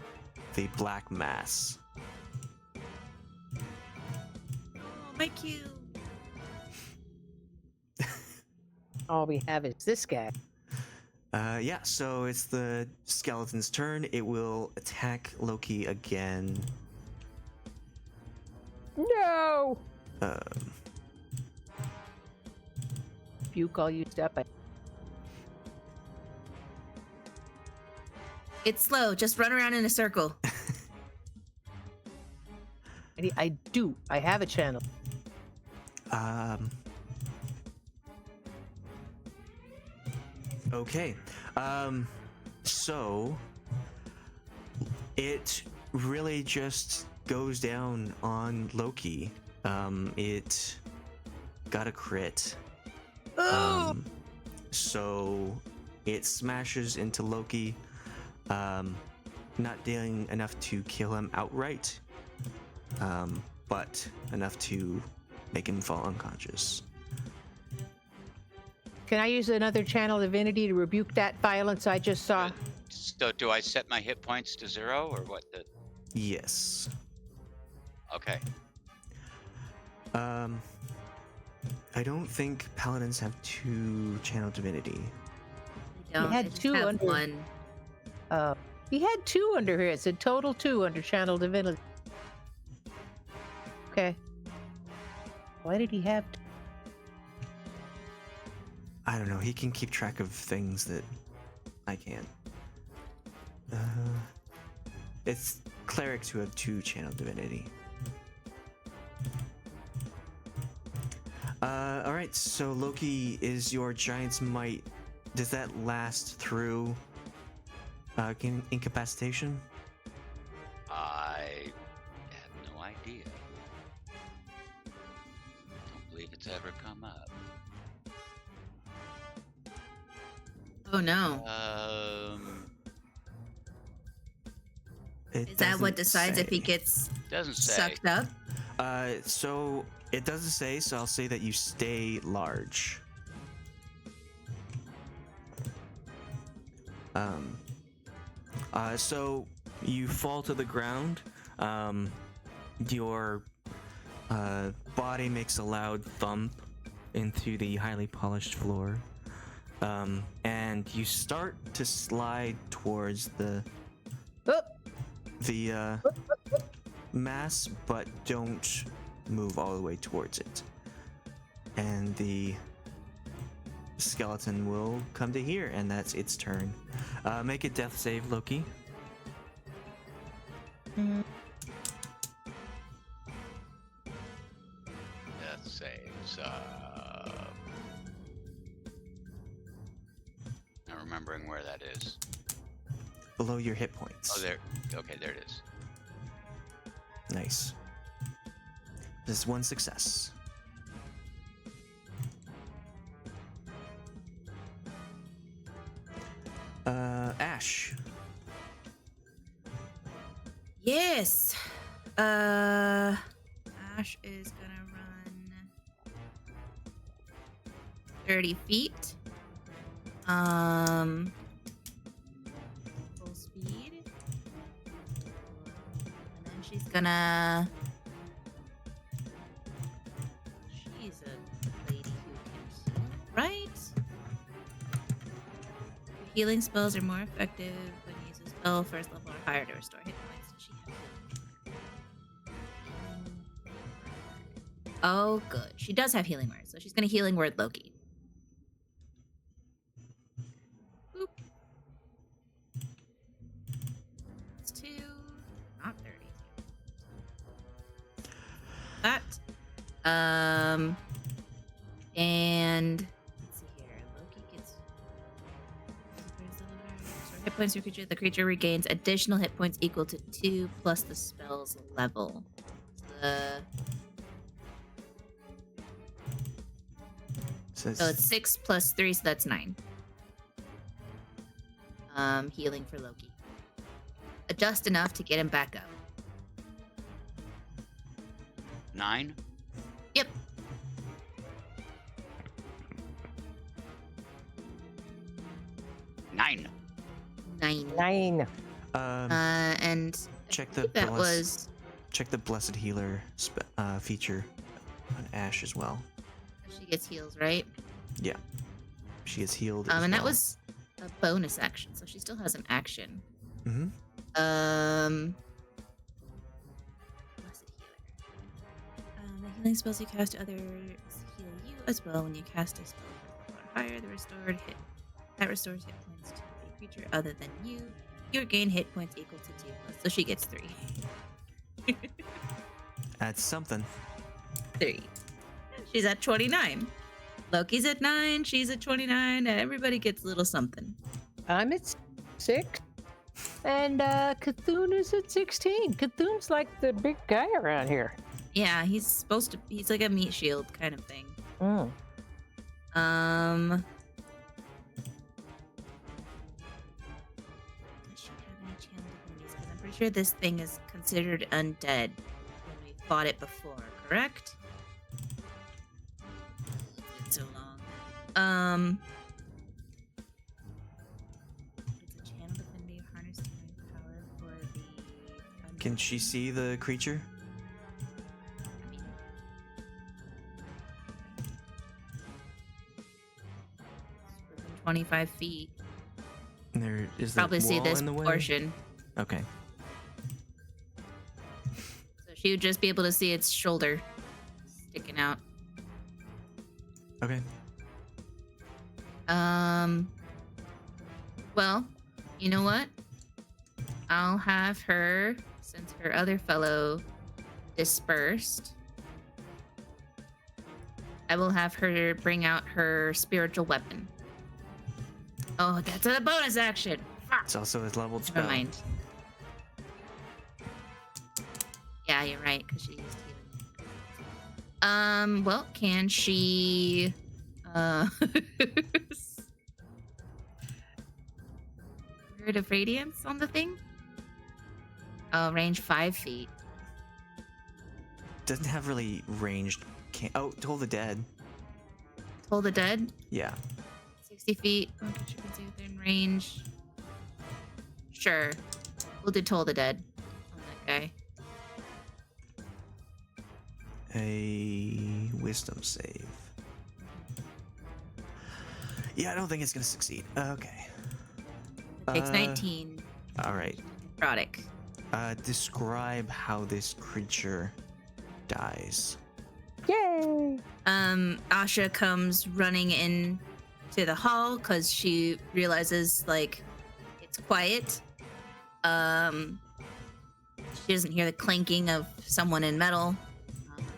the black mass. Oh, my cue. All we have is this guy. Yeah, so it's the skeleton's turn. It will attack Loki again. No! Um, Buke all used up. It's slow. Just run around in a circle. I do. I have a channel. Okay. So it really just goes down on Loki. It got a crit. So it smashes into Loki, not dealing enough to kill him outright, but enough to make him fall unconscious. Can I use another channel divinity to rebuke that violence I just saw? So do I set my hit points to 0 or what? Yes. Okay. I don't think paladins have 2 channel divinity. Don't. had I just 2 have under- 1. He had 2 under here. It's a total 2 under channel divinity. Okay. Why did he have? I don't know. He can keep track of things that I can't. It's clerics who have 2 channel divinity. All right. So Loki, is your giant's might? Does that last through incapacitation? I have no idea. Don't believe it's ever come up. Oh no. It Is that what doesn't decides if he say. gets Doesn't say. sucked up? So it doesn't say. So I'll say that you stay large. So you fall to the ground. Your body makes a loud thump into the highly polished floor. And you start to slide towards the mass, but don't move all the way towards it. And the skeleton will come to here, and that's its turn. Make a death save, Loki. Death saves. Not remembering where that is. Below your hit points. Oh, there. Okay, there it is. Nice. This is one success. Ashe. Yes. Ash is gonna run 30 feet. Full speed. And then she's gonna. She's a lady who can heal, right? Healing spells are more effective when you use a spell first level or higher to restore hit points. She has oh, good. She does have healing word, so she's gonna healing word Loki. Boop. That's 2, not 30. That. And let's see here. Loki gets hit points per creature. The creature regains additional hit points equal to 2 plus the spell's level. So it's 6 plus 3, so that's 9. Healing for Loki. Just enough to get him back up. 9? Yep. Nine. 9. And Check I the think that was. check the blessed healer feature on Ashe as well. She gets heals, right? Yeah, she is healed. As And that well. was a bonus action, so she still has an action. Mm-hmm. Blessed healer. The healing spells you cast to others heal you as well. When you cast a spell or higher, that restores hit points to a creature other than you. You gain hit points equal to 2 plus, so she gets 3. That's something. 3. She's at 29. Loki's at 9. She's at 29. And everybody gets a little something. I'm at 6. And Cthulhu is at 16. Cthulhu's like the big guy around here. Yeah, he's like a meat shield kind of thing. Mm. Does she have any channel abilities? Because I'm pretty sure this thing is considered undead when we fought it before, correct? It's so long. It's a channel affinity harness healing power for the. Can she see the creature? I mean, it's within 25 feet. There is Probably that see wall this in the way? portion. Okay. So she would just be able to see its shoulder sticking out. Okay. Well, you know what? I'll have her, since her other fellow dispersed, I will have her bring out her spiritual weapon. Oh, that's a bonus action. Fuck. It's also a leveled Never spell. mind. Yeah, you're right, because she used healing. Well, can she Word of Radiance on the thing? Oh, range 5 feet. Doesn't have really ranged. Oh, Toll the Dead. Toll the Dead? Yeah. 60 feet. One creature can see within range. Sure. We'll do Toll the Dead on that guy. A wisdom save. Yeah, I don't think it's gonna succeed. Okay. Takes 19. All right. Necrotic. Describe how this creature dies. Yay! Ashe comes running in to the hall because she realizes like it's quiet. She doesn't hear the clanking of someone in metal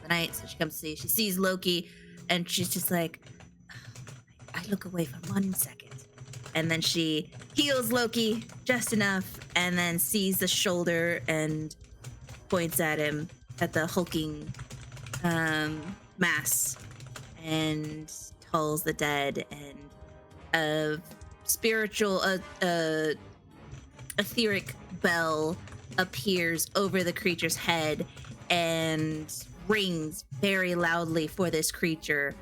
the night, so she comes to see. She sees Loki, and she's just like, I look away for 1 second, and then she heals Loki just enough, and then sees the shoulder and points at him at the hulking mass, and Tulls the Dead, and a spiritual, etheric bell appears over the creature's head and rings very loudly for this creature.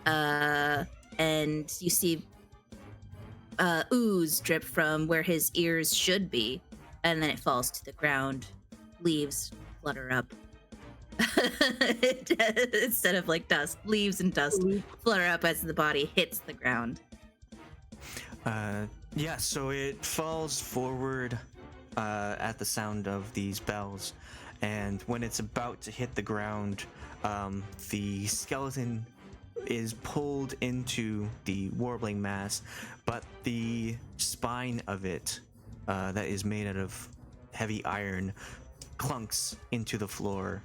And you see ooze drip from where his ears should be, and then it falls to the ground. Leaves flutter up. Instead of like dust, leaves and dust flutter up as the body hits the ground. Yeah, so it falls forward at the sound of these bells, and when it's about to hit the ground, the skeleton is pulled into the warbling mass, but the spine of it, that is made out of heavy iron, clunks into the floor.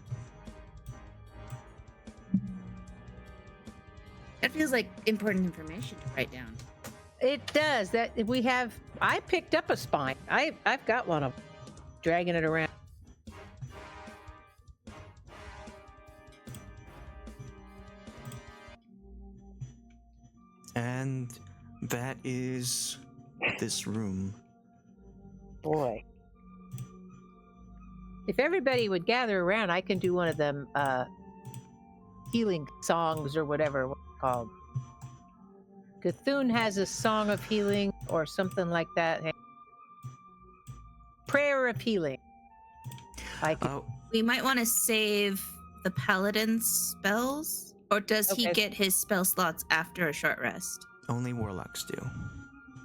That feels like important information to write down. It does. That we have. I picked up a spine. I've got one of them, dragging it around. And that is this room. Boy. If everybody would gather around, I can do one of them healing songs or whatever it's called. Cthulhu has a song of healing or something like that. Prayer of healing. I can, Oh, We might want to save the Paladin's spells, or does he Okay. get his spell slots after a short rest? only warlocks do.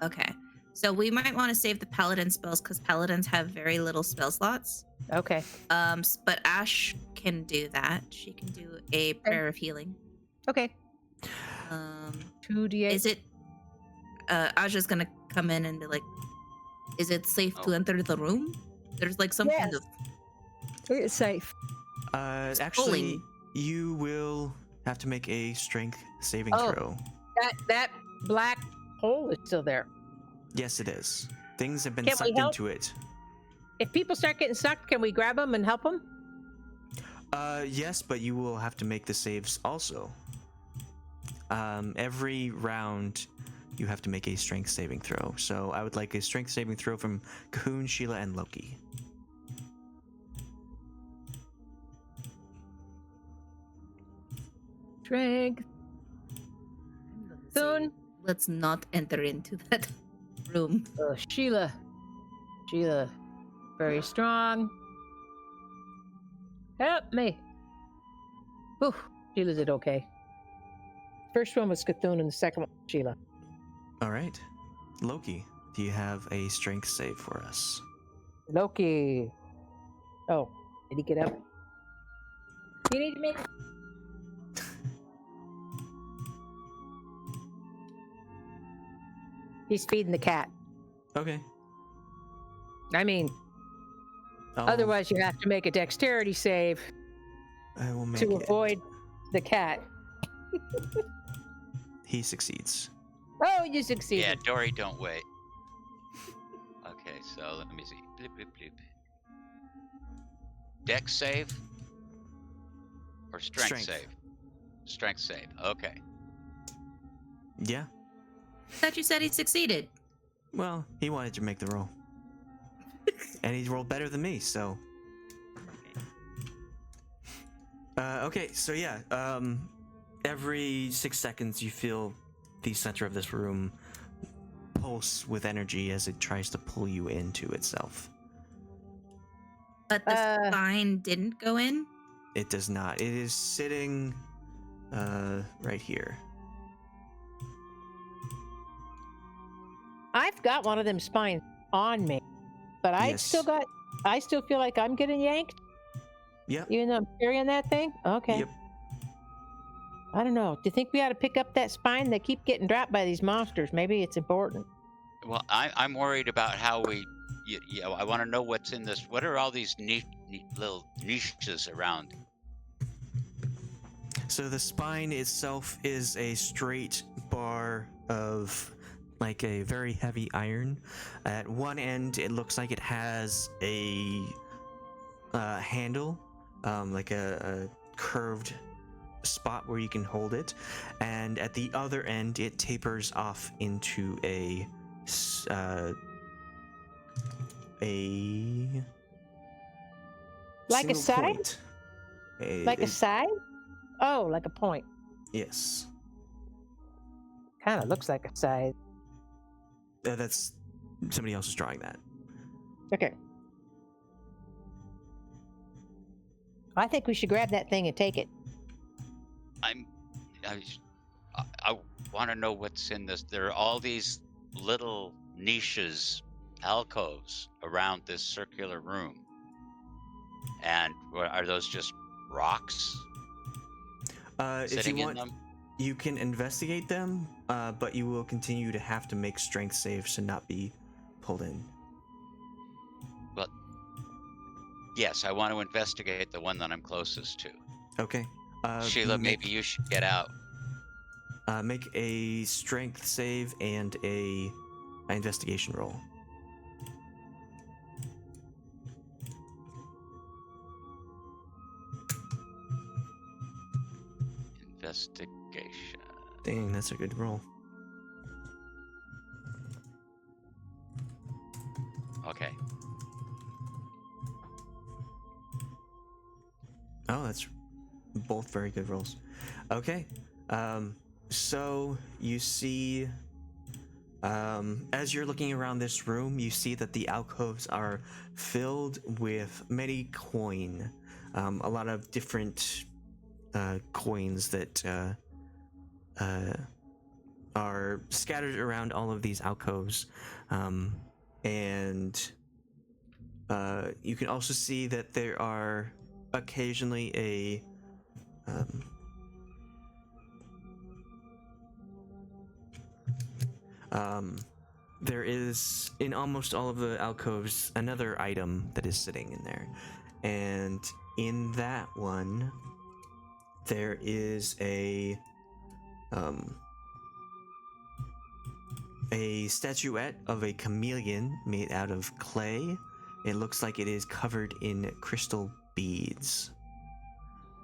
Okay. So we might want to save the Paladin spells because Paladins have very little spell slots. okay. But Ashe can do that. She can do a prayer of healing. Okay. 2d8. Is it Asha's gonna come in and be like, is it safe to enter the room? There's like some kind Yes. of It's safe. Actually, you will have to make a strength saving Oh. throw. That black hole is still there. Yes, it is. Things have been Can't we sucked help? into it. If people start getting sucked, can we grab them and help them? Yes, but you will have to make the saves also. Every round, you have to make a strength saving throw. So I would like a strength saving throw from Cahoon, Sheila, and Loki. Strength. Soon. Let's not enter into that room. Sheila. Sheila. Very strong. Help me. Whew. Sheila did okay. First one was Cthulhu and the second one was Sheila. All right. Loki, do you have a strength save for us? Loki. Oh, did he get up? You need to make. He's feeding the cat. Okay. I mean, otherwise you have to make a dexterity save I will make to it. avoid the cat. He succeeds. Oh, you succeeded. Yeah, Dory, don't wait. Okay, so let me see. Bloop, bloop, bloop. Dex save? Or strength, Strength. save? Strength save. Okay. Yeah. I thought you said he succeeded. Well, he wanted to make the roll. And he rolled better than me, so. Okay, so yeah. Every 6 seconds, you feel the center of this room pull pulse with energy as it tries to pull you into itself. But the spine didn't go in? It does not. It is sitting right here. I've got one of them spines on me, but I Yes. still feel like I'm getting yanked, Yep. even though I'm carrying that thing. Okay. Yep. I don't know. Do you think we ought to pick up that spine? They keep getting dropped by these monsters. Maybe it's important. Well, I'm worried about how we. I want to know what's in this. What are all these neat little niches around? So the spine itself is a straight bar of like a very heavy iron. At one end, it looks like it has a handle, like a curved spot where you can hold it, and at the other end, it tapers off into a Like a single side? point. Like a side? Oh, like a point. Yes. Kind of looks like a side. That's somebody else is drawing that. Okay. I think we should grab that thing and take it. I want to know what's in this. There are all these little niches, alcoves around this circular room. And are those just rocks If sitting you in want, them? you can investigate them, but you will continue to have to make strength saves to not be pulled in. Well, yes, I want to investigate the one that I'm closest to. Okay. Sheila, maybe you should get out. Make a strength save and a investigation roll. Investigation. Dang, that's a good roll. Okay. Oh, that's both very good rolls. Okay. So you see, as you're looking around this room, you see that the alcoves are filled with many coin, a lot of different coins that are scattered around all of these alcoves, and you can also see that there are occasionally there is in almost all of the alcoves another item that is sitting in there, and in that one there is a statuette of a chameleon made out of clay. It looks like it is covered in crystal beads,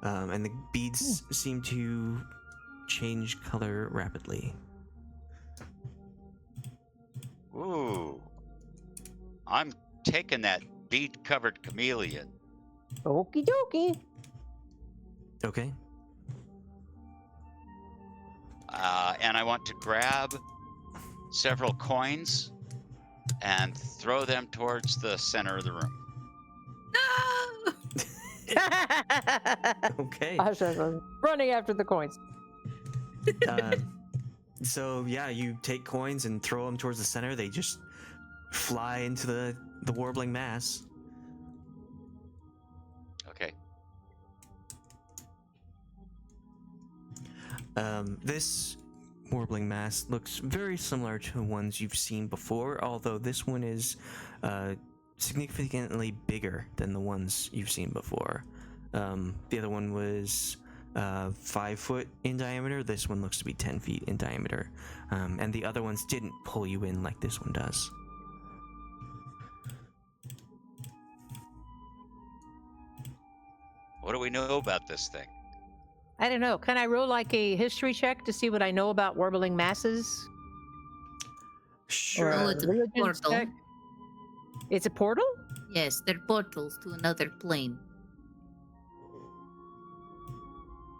and the beads seem to change color rapidly. Ooh. I'm taking that bead-covered chameleon. Okie dokie. Okay. And I want to grab several coins and throw them towards the center of the room. No! Okay. I was running after the coins. So yeah, you take coins and throw them towards the center. They just fly into the warbling mass. Okay. This warbling mass looks very similar to ones you've seen before, although this one is significantly bigger than the ones you've seen before. The other one was 5 foot in diameter. This one looks to be 10 feet in diameter. And the other ones didn't pull you in like this one does. What do we know about this thing? I don't know. Can I roll like a history check to see what I know about warbling masses? Sure. Oh, a it's a religion portal. check? It's a portal? Yes, they're portals to another plane.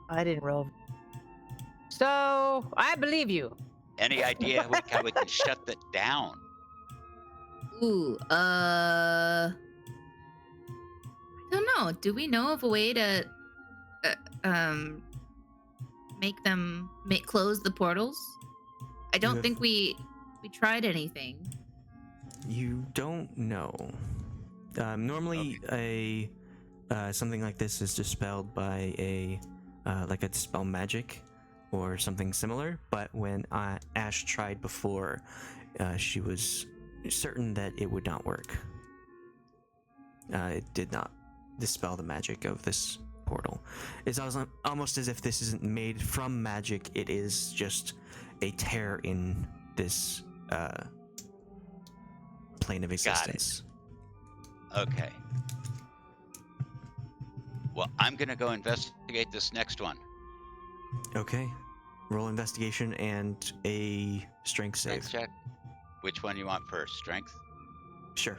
I didn't roll. So I believe you. Any idea how we can shut that down? Ooh, I don't know. Do we know of a way to, close the portals? I don't have- think we tried anything. You don't know. Normally, something like this is dispelled by a like a dispel magic or something similar. But when Ashe tried before, she was certain that it would not work. It did not dispel the magic of this portal. It's almost as if this isn't made from magic. It is just a tear in this plane of existence. Okay. Well, I'm gonna go investigate this next one. Okay. Roll investigation and a strength save. Strength check. Which one you want first? Strength? Sure.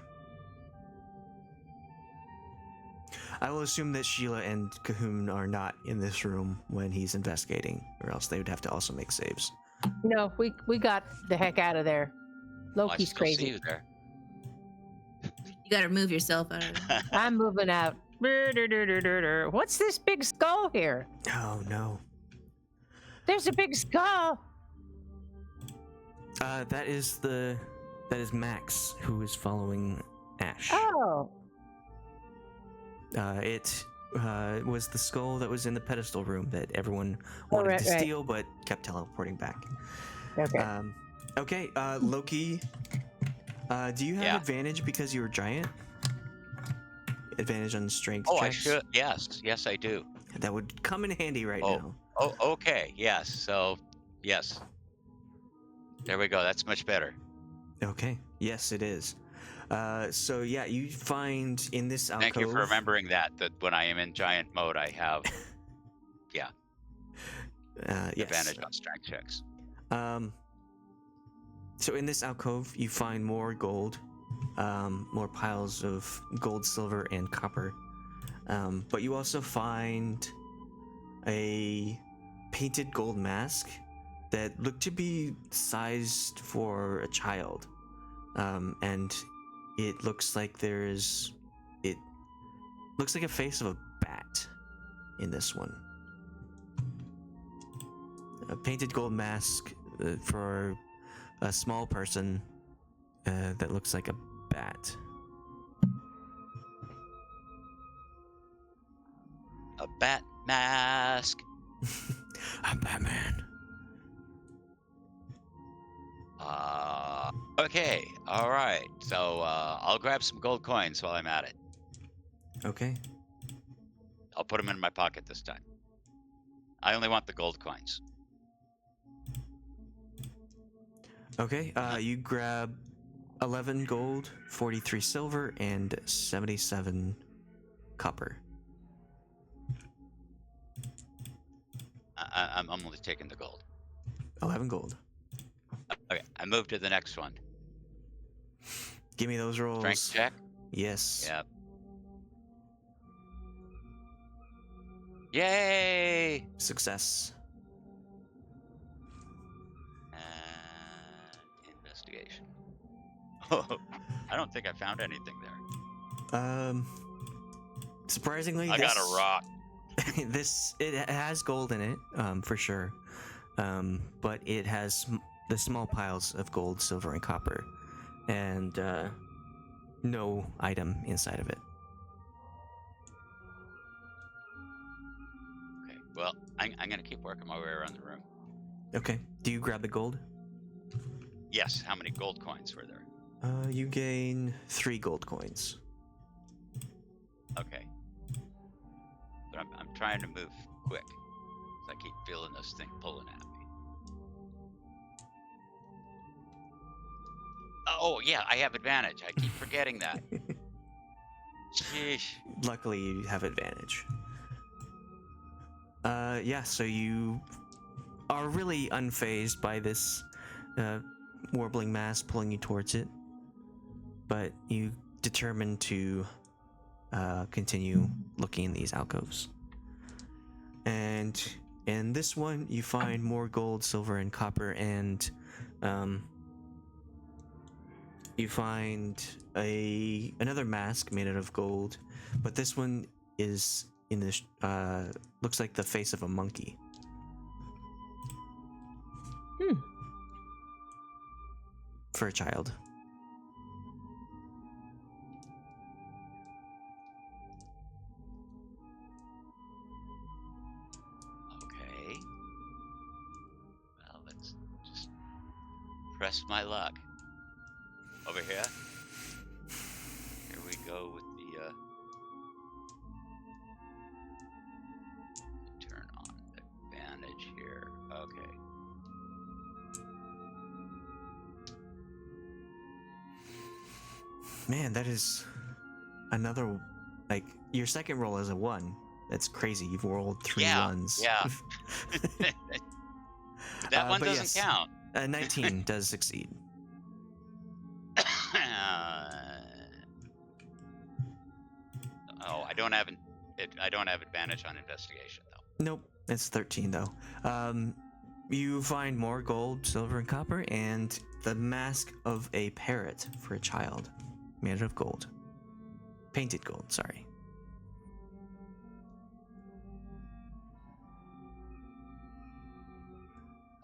I will assume that Sheila and Cahoon are not in this room when he's investigating, or else they would have to also make saves. No, we got the heck out of there. Oh, I Loki's still crazy. see you there. You gotta move yourself out of it. I'm moving out. What's this big skull here? Oh no. There's a big skull. That is Max, who is following Ashe. Oh, It was the skull that was in the pedestal room that everyone wanted right, to right. steal, but kept teleporting back. okay. Okay, Loki. Do you have Yeah. advantage because you're a giant? Advantage on strength Oh, checks? I should. Yes, I do. That would come in handy right Oh. now. Oh, okay. Yes. So, yes. There we go. That's much better. Okay. Yes, it is. So yeah, you find in this alcove. Thank you for remembering that when I am in giant mode, I have Yes. advantage on strength checks. So in this alcove, you find more gold, more piles of gold, silver, and copper. But you also find a painted gold mask that looked to be sized for a child. And it looks like it looks like a face of a bat in this one. A painted gold mask for a small person that looks like a bat. A bat mask. I'm Batman. Okay. All right. So I'll grab some gold coins while I'm at it. Okay. I'll put them in my pocket this time. I only want the gold coins. Okay. You grab 11 gold, 43 silver, and 77 copper. I'm only taking the gold. 11 gold. Okay. I move to the next one. Give me those rolls. Strength check. Yes. Yep. Yay! Success. And investigation. Oh, I don't think I found anything there. Surprisingly, I got a rock. it has gold in it, for sure. But it has the small piles of gold, silver, and copper, and no item inside of it. Okay. Well, I'm gonna keep working my way around the room. Okay. Do you grab the gold? Yes. How many gold coins were there? You gain 3 gold coins. Okay. But I'm trying to move quick. 'Cause I keep feeling this thing pulling at me. Oh yeah, I have advantage. I keep forgetting that. Sheesh. Luckily, you have advantage. Yeah, so you are really unfazed by this warbling mass pulling you towards it, but you determine to continue looking in these alcoves. And In this one, you find more gold, silver, and copper, and you find another mask made out of gold, but this one is in this looks like the face of a monkey. For a child. Okay. Well, let's just press my luck. Over here. Here we go with the turn on advantage here. Okay. Man, that is another, like, your second roll is a 1. That's crazy. You've rolled 3 ones. Yeah. That one but doesn't yes, count. 19 does succeed. Oh, I don't have advantage on investigation though. Nope, it's 13 though. You find more gold, silver, and copper, and the mask of a parrot for a child, made out of gold. Painted gold, sorry.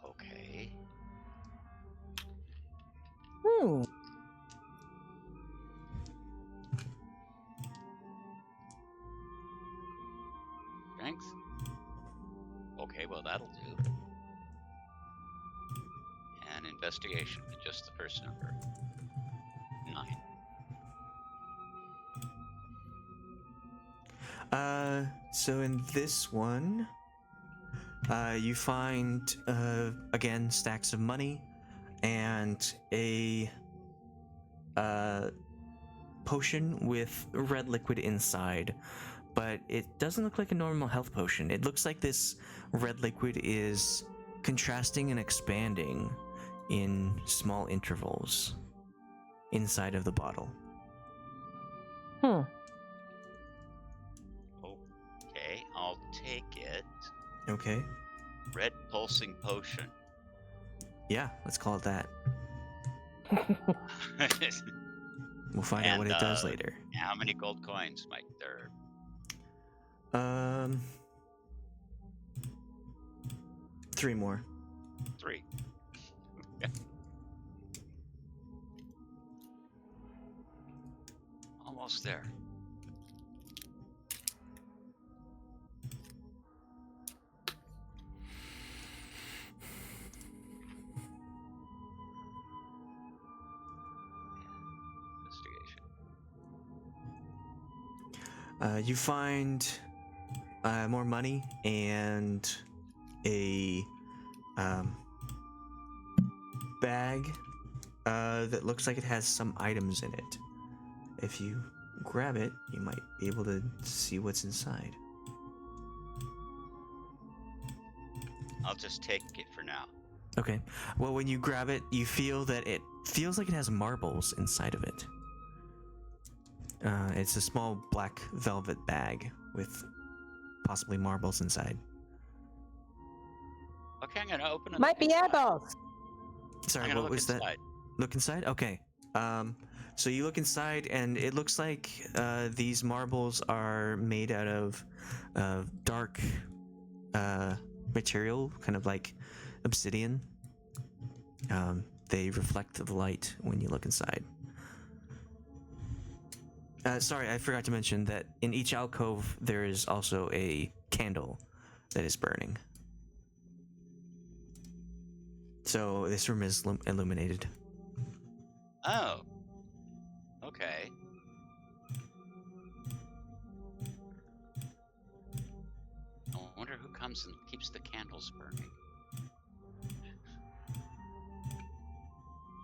Okay. Strength. Okay, well that'll do. And investigation with just the first number. 9. So in this one, you find again stacks of money and a potion with red liquid inside, but it doesn't look like a normal health potion. It looks like this red liquid is contrasting and expanding in small intervals inside of the bottle. Okay, I'll take it. Okay. Red pulsing potion. Yeah, let's call it that. We'll find out what it does later. How many gold coins might there? 3 more. 3. Almost there. You find more money and a bag that looks like it has some items in it. If you grab it, you might be able to see what's inside. I'll just take it for now. Okay. Well, when you grab it, you feel that it feels like it has marbles inside of it. It's a small black velvet bag with possibly marbles inside. Okay, I'm gonna open it. Might be eyeballs. Sorry, what was that? Look inside? Okay. So you look inside, and it looks like these marbles are made out of dark material, kind of like obsidian. They reflect the light when you look inside. Sorry, I forgot to mention that in each alcove there is also a candle that is burning. So this room is illuminated. Oh. Okay. I wonder who comes and keeps the candles burning.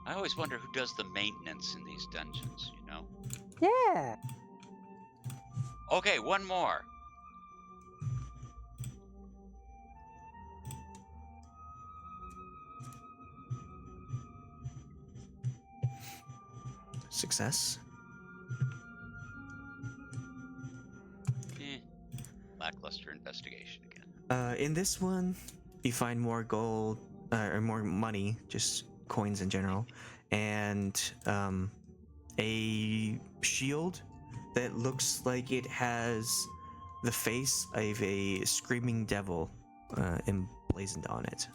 I always wonder who does the maintenance in these dungeons, you know? Yeah. Okay, one more. Success. Lackluster investigation again. In this one, you find more gold or more money, just coins in general, and a shield that looks like it has the face of a screaming devil emblazoned on it.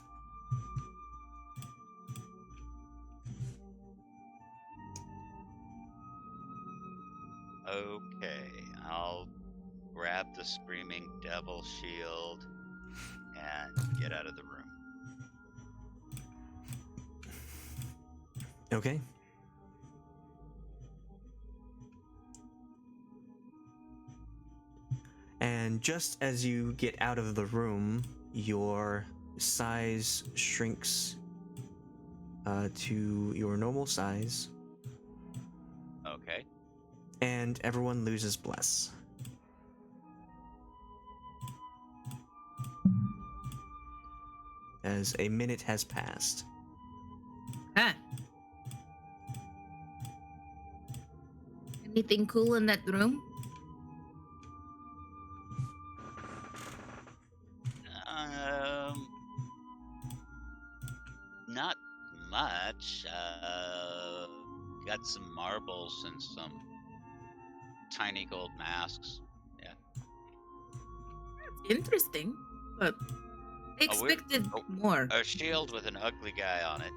Okay, I'll grab the screaming devil shield and get out of the room. Okay. And just as you get out of the room, your size shrinks to your normal size, Okay. and everyone loses bless. As a minute has passed. Huh. Anything cool in that room? Not much. Got some marbles and some tiny gold masks. Yeah. Interesting, but I expected more. A shield with an ugly guy on it.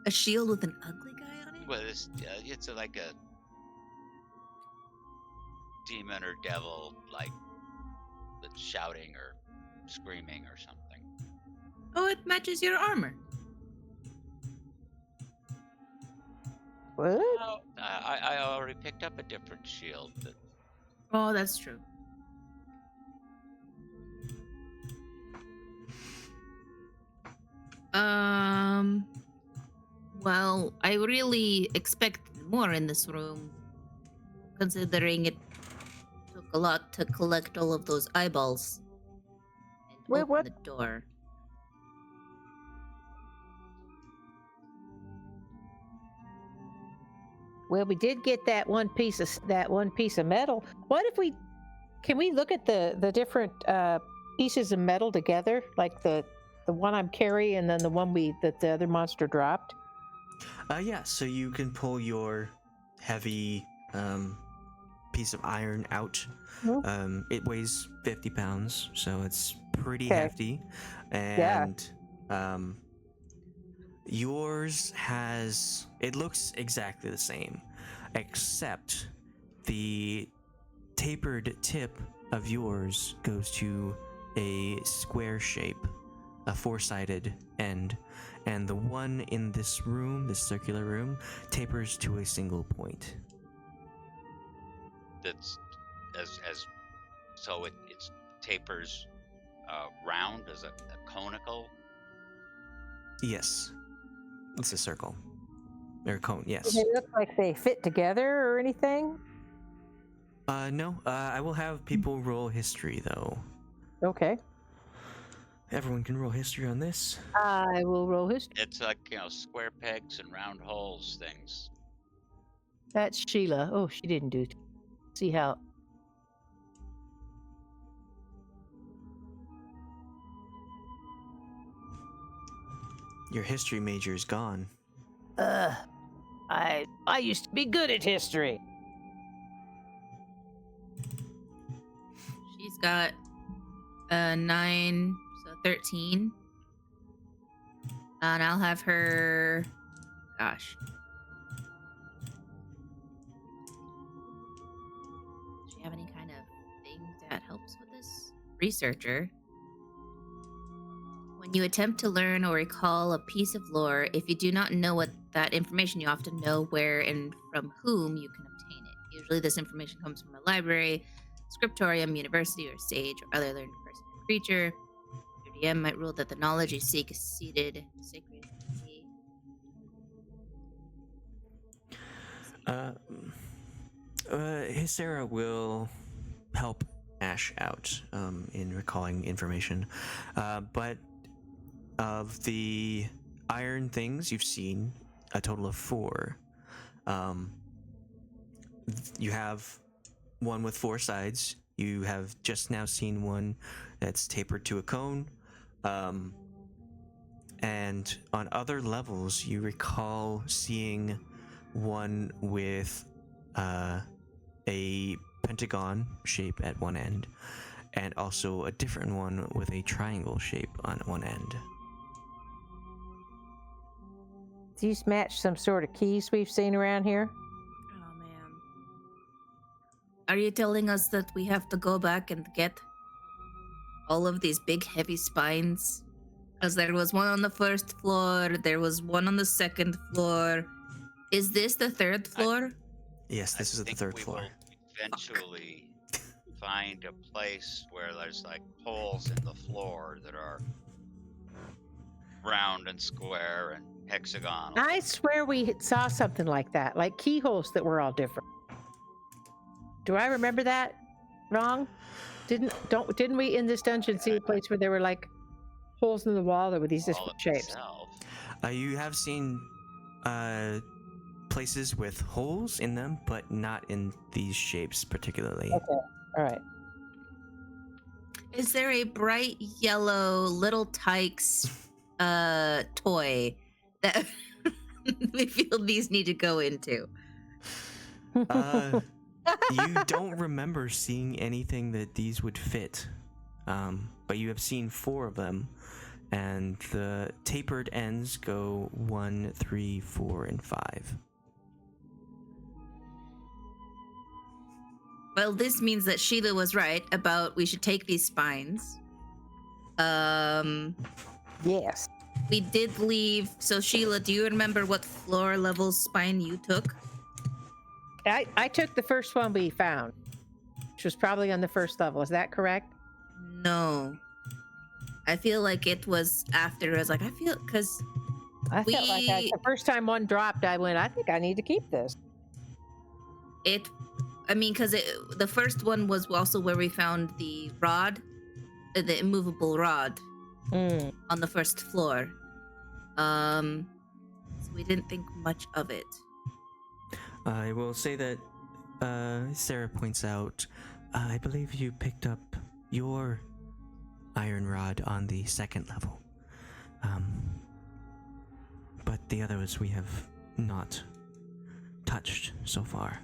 A shield with an ugly guy on it? Well, it's like a demon or devil, like that's shouting or screaming or something. Oh, it matches your armor. What? Oh, I already picked up a different shield. Oh, that's true. Well, I really expected more in this room, considering it took a lot to collect all of those eyeballs and Wait, open what? the door. Well, we did get that one piece of metal. What if we can we look at the different pieces of metal together, like the one I'm carrying and then the one that the other monster dropped? Yeah, so you can pull your heavy piece of iron out. Mhm. It weighs 50 pounds, so it's pretty Okay. hefty. And yours it looks exactly the same, except the tapered tip of yours goes to a square shape, a four-sided end, and the one in this room, this circular room, tapers to a single point. That's so it tapers round as a conical. Yes, it's a circle or cone. Do Yes. they look like they fit together or anything? No. I will have people roll history though. Okay. Everyone can roll history on this. I will roll history. It's like square pegs and round holes things. That's Sheila. Oh, she didn't do it. See how. Your history major is gone. I used to be good at history. She's got 9, so 13. And I'll have her. Gosh. Does she have any kind of thing that helps with this? Researcher. When you attempt to learn or recall a piece of lore, if you do not know what that information, you often know where and from whom you can obtain it. Usually this information comes from a library, scriptorium, university, or sage, or other learned person or creature. Your DM might rule that the knowledge you seek is seated sacred. Hysera will help Ashe out in recalling information, but of the iron things you've seen, a total of 4. You have one with 4 sides. You have just now seen one that's tapered to a cone. And on other levels, you recall seeing one with a pentagon shape at one end, and also a different one with a triangle shape on one end. These match some sort of keys we've seen around here. Oh man. Are you telling us that we have to go back and get all of these big heavy spines? Because there was one on the first floor, there was one on the second floor. Is this the third floor? Yes, this is the think third we floor. will eventually find a place where there's like holes in the floor that are round and square and hexagonal. I swear we saw something like that, like keyholes that were all different. Do I remember that wrong? Didn't we in this dungeon see a place where there were like holes in the wall that were these Wall different shapes? itself. You have seen places with holes in them, but not in these shapes particularly. Okay, all right. Is there a bright yellow little Tykes toy that we feel these need to go into? You don't remember seeing anything that these would fit, but you have seen 4 of them, and the tapered ends go 1, 3, 4, and 5. Well, this means that Sheila was right about we should take these spines. Yes. We did leave. So Sheila, do you remember what floor level spine you took? I took the first one we found, which was probably on the first level. Is that correct? No. I feel like it was after. I was like, I feel because I felt like the first time one dropped, I went, I think I need to keep this. it. I mean, because the first one was also where we found the rod, the immovable rod, on the first floor. So we didn't think much of it. I will say that Sarah points out, I believe you picked up your iron rod on the second level. But the others we have not touched so far.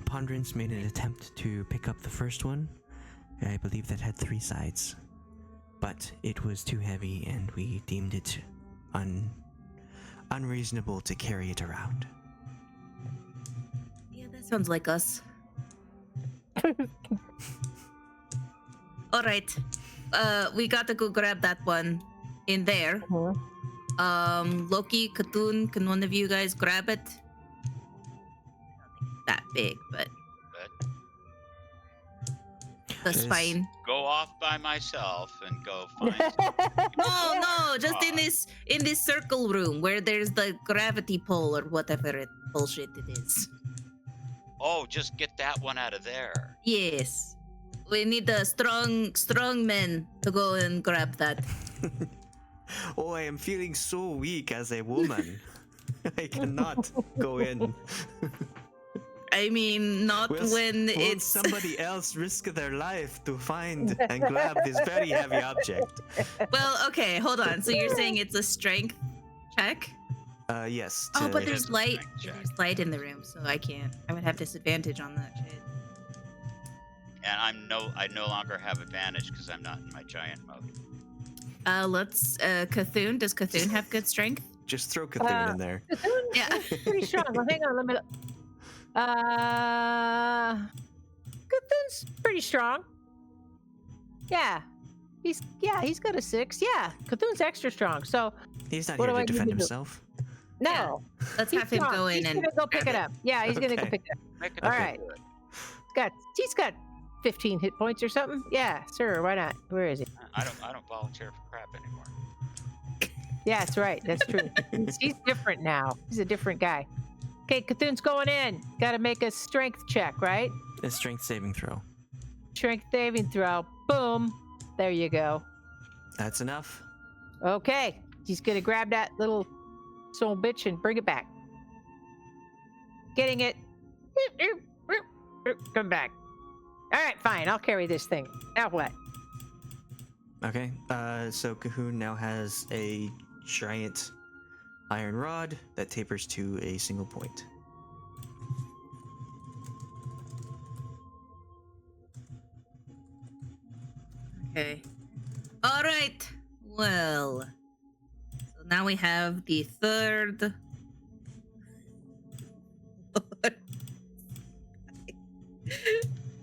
Ponderance made an attempt to pick up the first one. I believe that had 3 sides. But it was too heavy and we deemed it unreasonable to carry it around. Yeah, that sounds like us. All right. We got to go grab that one in there. Loki, Katoon, can one of you guys grab it? That big, but the Yes. spine. Go off by myself and go find No, just in this circle room where there's the gravity pole or whatever bullshit it is. Oh, just get that one out of there. Yes. We need the strong men to go and grab that. Oh, I am feeling so weak as a woman. I cannot go in. I mean, not when Will it's somebody else risk their life to find and grab this very heavy object? Well, okay, hold on. So you're saying it's a strength check? Yes. Oh, but to- there's light. strength check. There's light in the room, so I can't. I would have disadvantage on that shit. And I no longer have advantage because I'm not in my giant mode. Let's Cthulhu. Does Cthulhu have good strength? Just throw Cthulhu in there. Yeah. Pretty strong. Well, hang on, let me look. Cthulhu's pretty strong. Yeah. He's got a 6. Yeah. Cthulhu's extra strong. So He's not What here do to I need to defend do? himself. no. Let's He's have him strong. go in He's and gonna go pick it up. Yeah, he's gonna go Okay. pick it up. Make it All a right. good. He's got 15 hit points or something. Yeah, sure. Why not? Where is he? I don't volunteer for crap anymore. Yeah, that's right. That's true. He's different now. He's a different guy. Okay, Cthulhu's going in. Got to make a strength check, right? A strength saving throw. Strength saving throw. Boom. There you go. That's enough. Okay. He's going to grab that little soul bitch and bring it back. Getting it. Come back. All right, fine. I'll carry this thing. Now what? Okay. So Cahoon now has a giant iron rod that tapers to a single point. Okay. All right. Well, so now we have the third.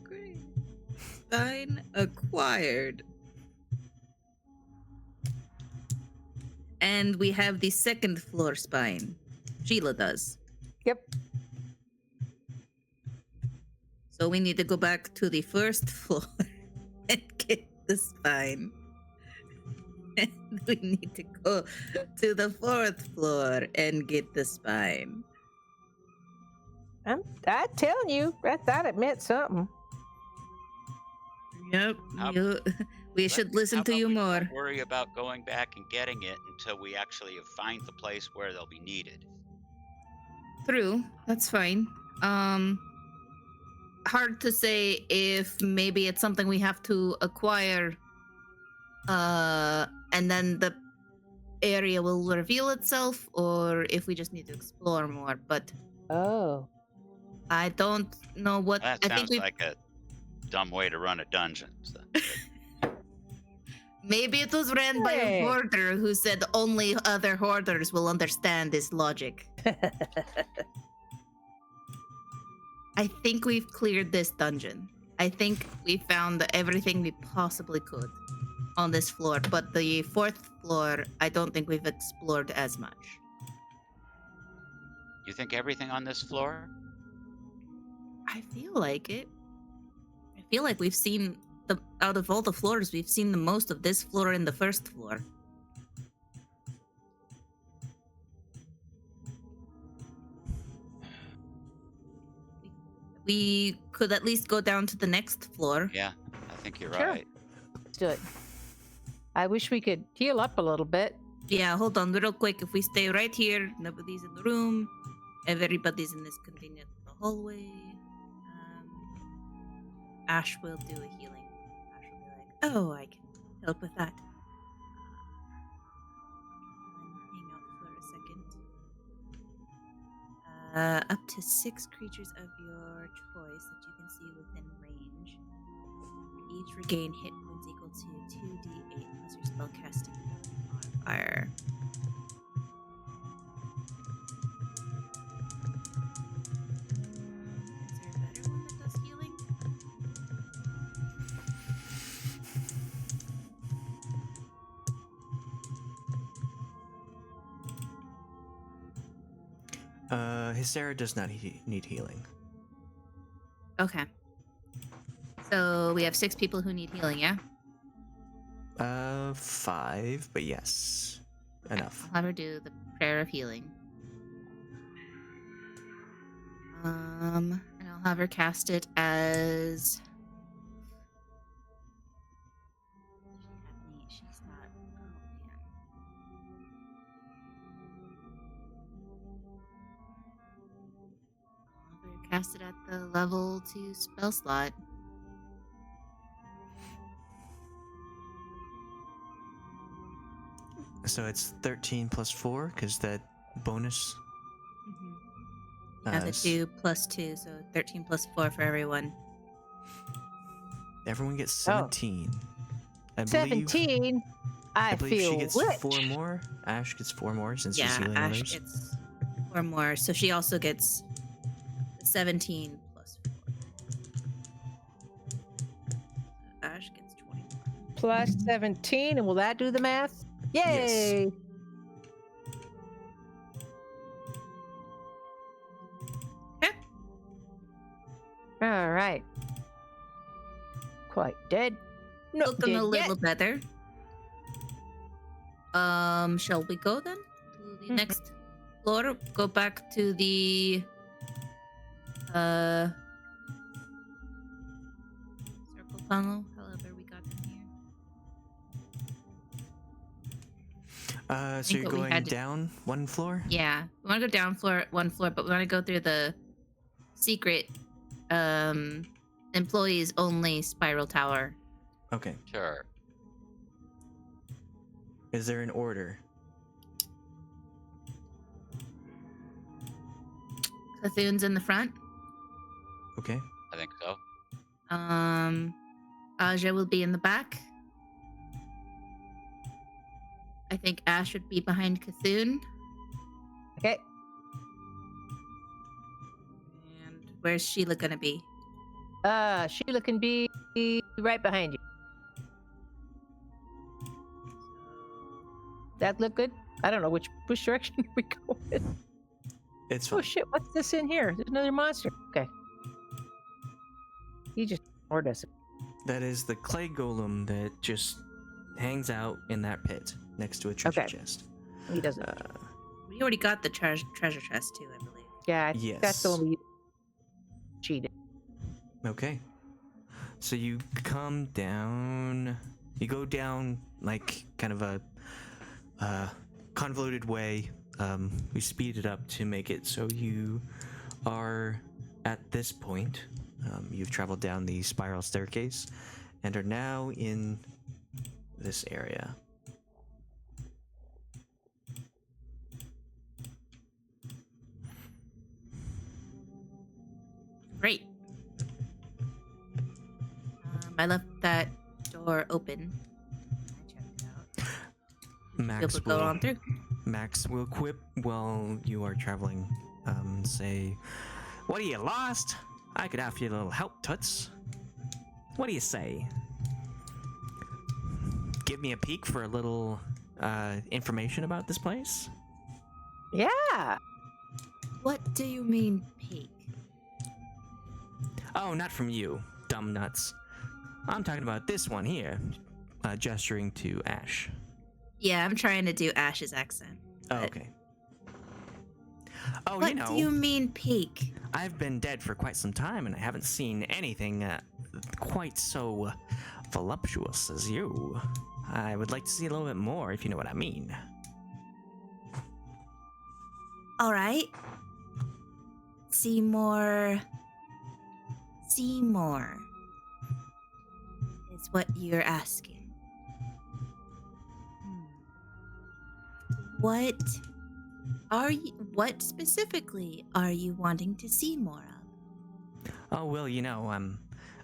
Great. Sign acquired. And we have the second floor spine. Sheila does. Yep. So we need to go back to the first floor and get the spine. And we need to go to the fourth floor and get the spine. I'm telling you, I thought it meant something. Yep. How- We should listen How to about you we more. don't worry about going back and getting it until we actually find the place where they'll be needed. True. That's fine. Hard to say if maybe it's something we have to acquire, and then the area will reveal itself, or if we just need to explore more. But Oh. I don't know what. That I think sounds we like a dumb way to run a dungeon. So. maybe it was ran by Hey. a hoarder who said only other hoarders will understand this logic. I think we've cleared this dungeon. I think we found everything we possibly could on this floor, but the fourth floor, I don't think we've explored as much. You think everything on this floor? I feel like it. I feel like we've seen out of all the floors, we've seen the most of this floor and the first floor. We could at least go down to the next floor. Yeah, I think you're Sure. right. Let's do it. I wish we could heal up a little bit. Yeah, hold on real quick. If we stay right here, nobody's in the room. Everybody's in this convenient little hallway. Ashe will do a healing. Ashe will be like, oh, I can help with that. Hang out for a second. Up to 6 creatures of your choice that you can see within range. Each regain hit points equal to 2d8 plus your spellcasting modifier. Is there a better one that does healing? Hysera does not need healing. Okay. So we have 6 people who need healing, yeah? 5, but yes. Enough. I'll have her do the prayer of healing. And I'll have her cast it as. She's not. Oh man. I'll have her cast it at the level 2 spell slot. So it's 13 plus 4, because that bonus. Has a s- 2 plus 2, so 13 plus 4 for everyone. Everyone gets Oh. 17. I believe, 17. I believe feel she gets rich. 4 more. Ash gets 4 more since she's Yeah, healing Ashe others. gets 4 more, so she also gets 17 plus 4. Ashe gets 21. Plus 17, and will that do the math? Yay! Okay. All right. Quite dead. No, Looking a dead little yet. better. Shall we go then to the next floor? Go back to the circle tunnel. However, we got in here. So think you're what we going had to- down 1 floor? Yeah, we want to go down one floor, but we want to go through the secret employees only spiral tower. Okay. Sure. Is there an order? Cthulhu's in the front. Okay. I think so. Aja will be in the back. I think Ashe would be behind Cthulhu. Okay. And where's Sheila gonna be? Sheila can be right behind you. That look good? I don't know which direction we go in. It's Oh fine. shit, what's this in here? There's another monster. Okay. He just ignored us. That is the clay golem that just hangs out in that pit next to a treasure Okay. chest. He doesn't. We already got the treasure chest too, I believe. Yeah, I think that's the yes. one we cheated. Okay. So you come down. You go down like kind of a convoluted way. We speed it up to make it so you are at this point. You've traveled down the spiral staircase and are now in this area. Great. I left that door open. I checked it out. Max Able to go on through. Max will quip while you are traveling. Say, "What are you, lost? I could offer you a little help, Toots. What do you say? Give me a peek for a little information about this place?" Yeah. What do you mean, peek? Oh, not from you, dumb nuts. I'm talking about this one here, gesturing to Ashe. Yeah, I'm trying to do Ash's accent. Oh, but- okay. Oh, What you know, do you mean, peek? I've been dead for quite some time, and I haven't seen anything quite so voluptuous as you. I would like to see a little bit more, if you know what I mean. All right. Seymour is what you're asking. What specifically are you wanting to see more of? Oh, well, you know,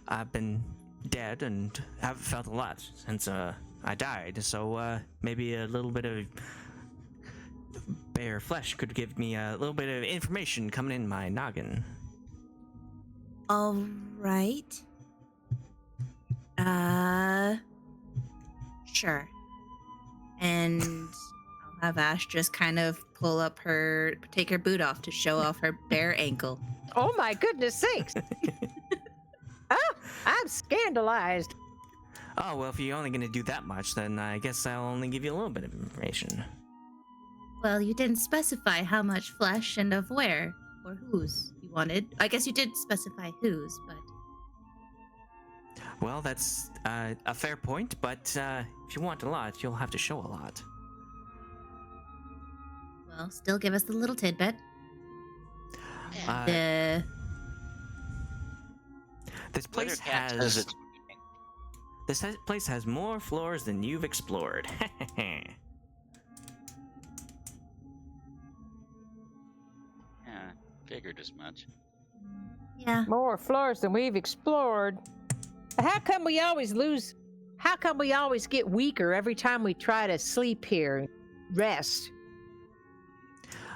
I've been dead and haven't felt a lot since I died, so maybe a little bit of bare flesh could give me a little bit of information coming in my noggin. All right. Sure. And I'll have Ashe just kind of take her boot off to show off her bare ankle. Oh my goodness sakes. Oh, I'm scandalized. Oh, well, if you're only going to do that much, then I guess I'll only give you a little bit of information. Well, you didn't specify how much flesh and of where or whose you wanted. I guess you did specify whose, but Well, that's a fair point, but if you want a lot, you'll have to show a lot. well, still give us the little tidbit. Uh, The This place Glittercat says has it's place has more floors than you've explored. yeah, figured as much. yeah. More floors than we've explored. How come we always lose? How come we always get weaker every time we try to sleep here and rest?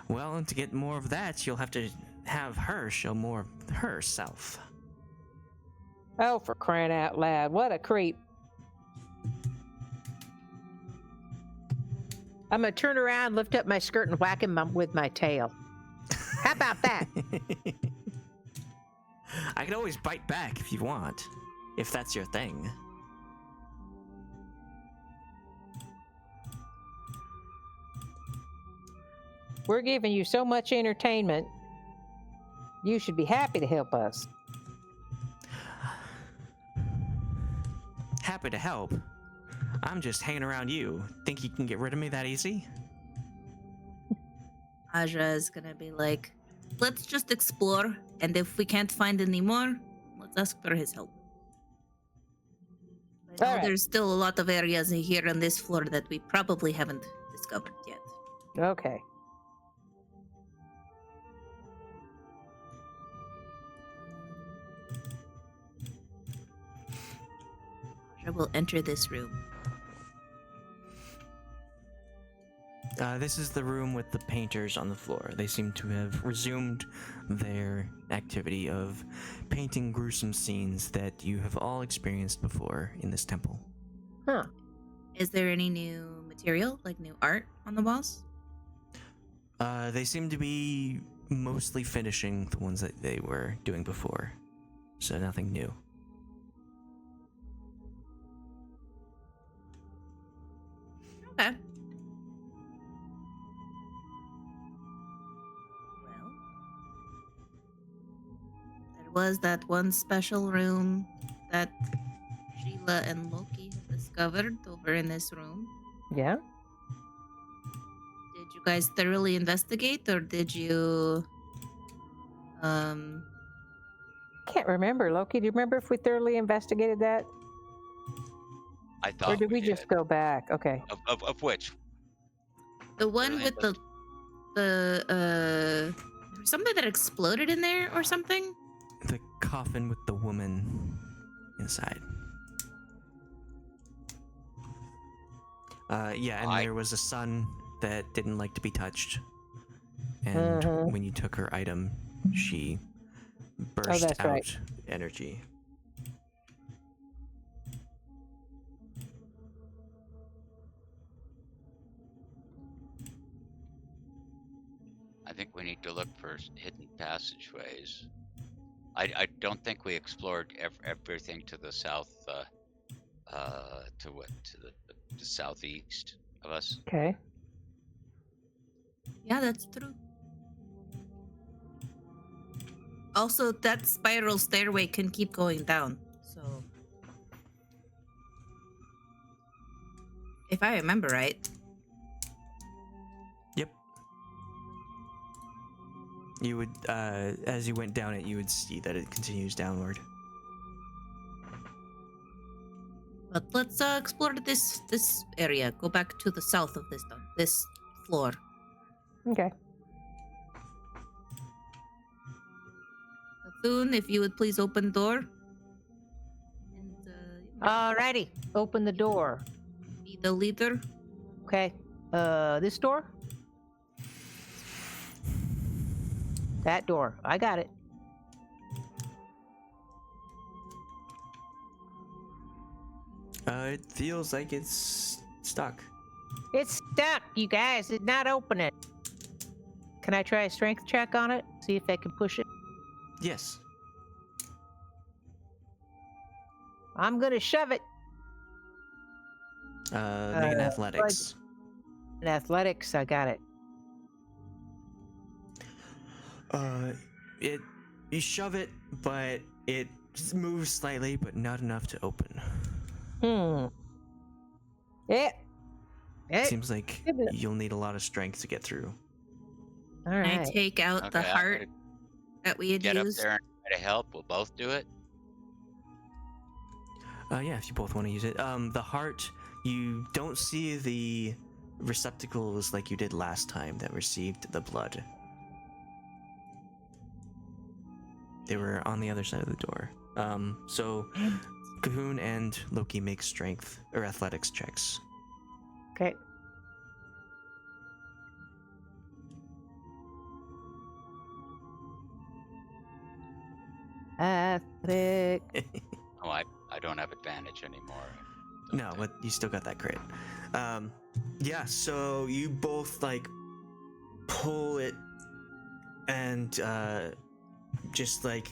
Well, to get more of that, you'll have to have her show more of herself. Oh, for crying out loud. What a creep. I'm going to turn around, lift up my skirt, and whack him with my tail. How about that? I can always bite back if you want, if that's your thing. We're giving you so much entertainment. You should be happy to help us. Happy to help. I'm just hanging around you. Think you can get rid of me that easy? Aja is gonna be like, let's just explore And if we can't find any more, let's ask for his help. I know All right. there's still a lot of areas here on this floor that we probably haven't discovered yet. Okay. I will enter this room. This is the room with the painters on the floor. They seem to have resumed their activity of painting gruesome scenes that you have all experienced before in this temple. Huh. Is there any new material, like new art on the walls? They seem to be mostly finishing the ones that they were doing before, so nothing new. Okay. Well, there was that one special room that Sheila and Loki have discovered over in this room. Yeah. Did you guys thoroughly investigate, or did you Can't remember, Loki. Do you remember if we thoroughly investigated that? I thought Or did we just go back? Okay. Of which? the one Thoroughly with the something that exploded in there or something? The coffin with the woman inside. Yeah, and there was a sun that didn't like to be touched. And when you took her item, she burst that's out right. energy. I think we need to look for hidden passageways. I don't think we explored everything to the south, to the southeast of us. Okay. Yeah, that's true. Also, that spiral stairway can keep going down. So, if I remember right, Yep. You would, as you went down it, you would see that it continues downward. but let's explore this area. Go back to the south of this floor. Okay. Thune, if you would please open door. And Alrighty. Open the door. be the leader. Okay. This door? That door. I got it. It feels like it's stuck. It's stuck, you guys. It's not opening. Can I try a strength check on it? See if I can push it. Yes. I'm gonna shove it. Make an athletics. In athletics, I got it. You shove it, but it moves slightly, but not enough to open. Yeah. Seems like you'll need a lot of strength to get through. All Can right. I take out the Okay, I'm heart gonna that we had Get up used? there and try to help. We'll both do it. Yeah, if you both want to use it. The heart, you don't see the receptacles like you did last time that received the blood. They were on the other side of the door. So Cahoon and Loki make strength or athletics checks. Okay. Athletic. Oh, I don't have advantage anymore. No, but you still got that crit. Yeah, so you both like pull it and just like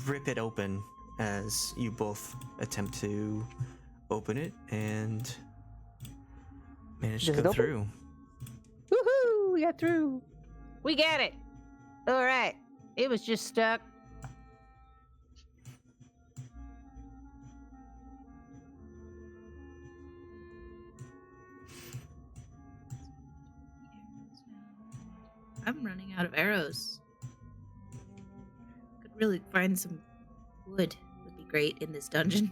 rip it open as you both attempt to open it and manage to Does it go open? through. Woohoo! We got through. We got it. All right. It was just stuck. I'm running out of arrows. really find some wood would be great in this dungeon.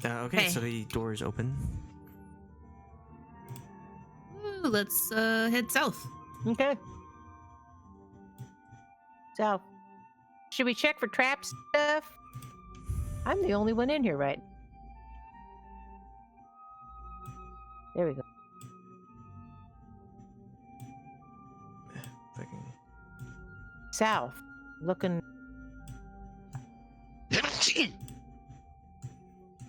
Okay, so the door is open. Ooh, let's head south. Okay. So, should we check for trap stuff? I'm the only one in here, right? There we go. South. Looking. Do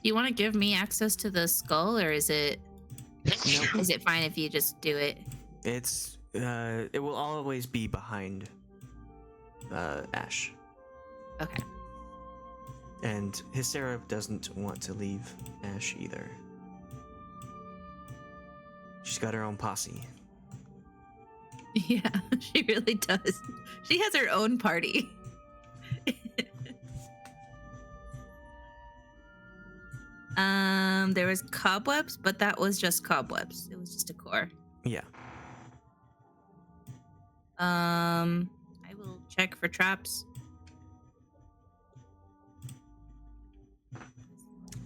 you want to give me access to the skull, or is it is it fine if you just do it? It's it will always be behind Ashe. Okay. And Hysera doesn't want to leave Ashe either. She's got her own posse. Yeah, she really does. She has her own party. There was cobwebs, but that was just cobwebs. It was just a core. Yeah. I will check for traps.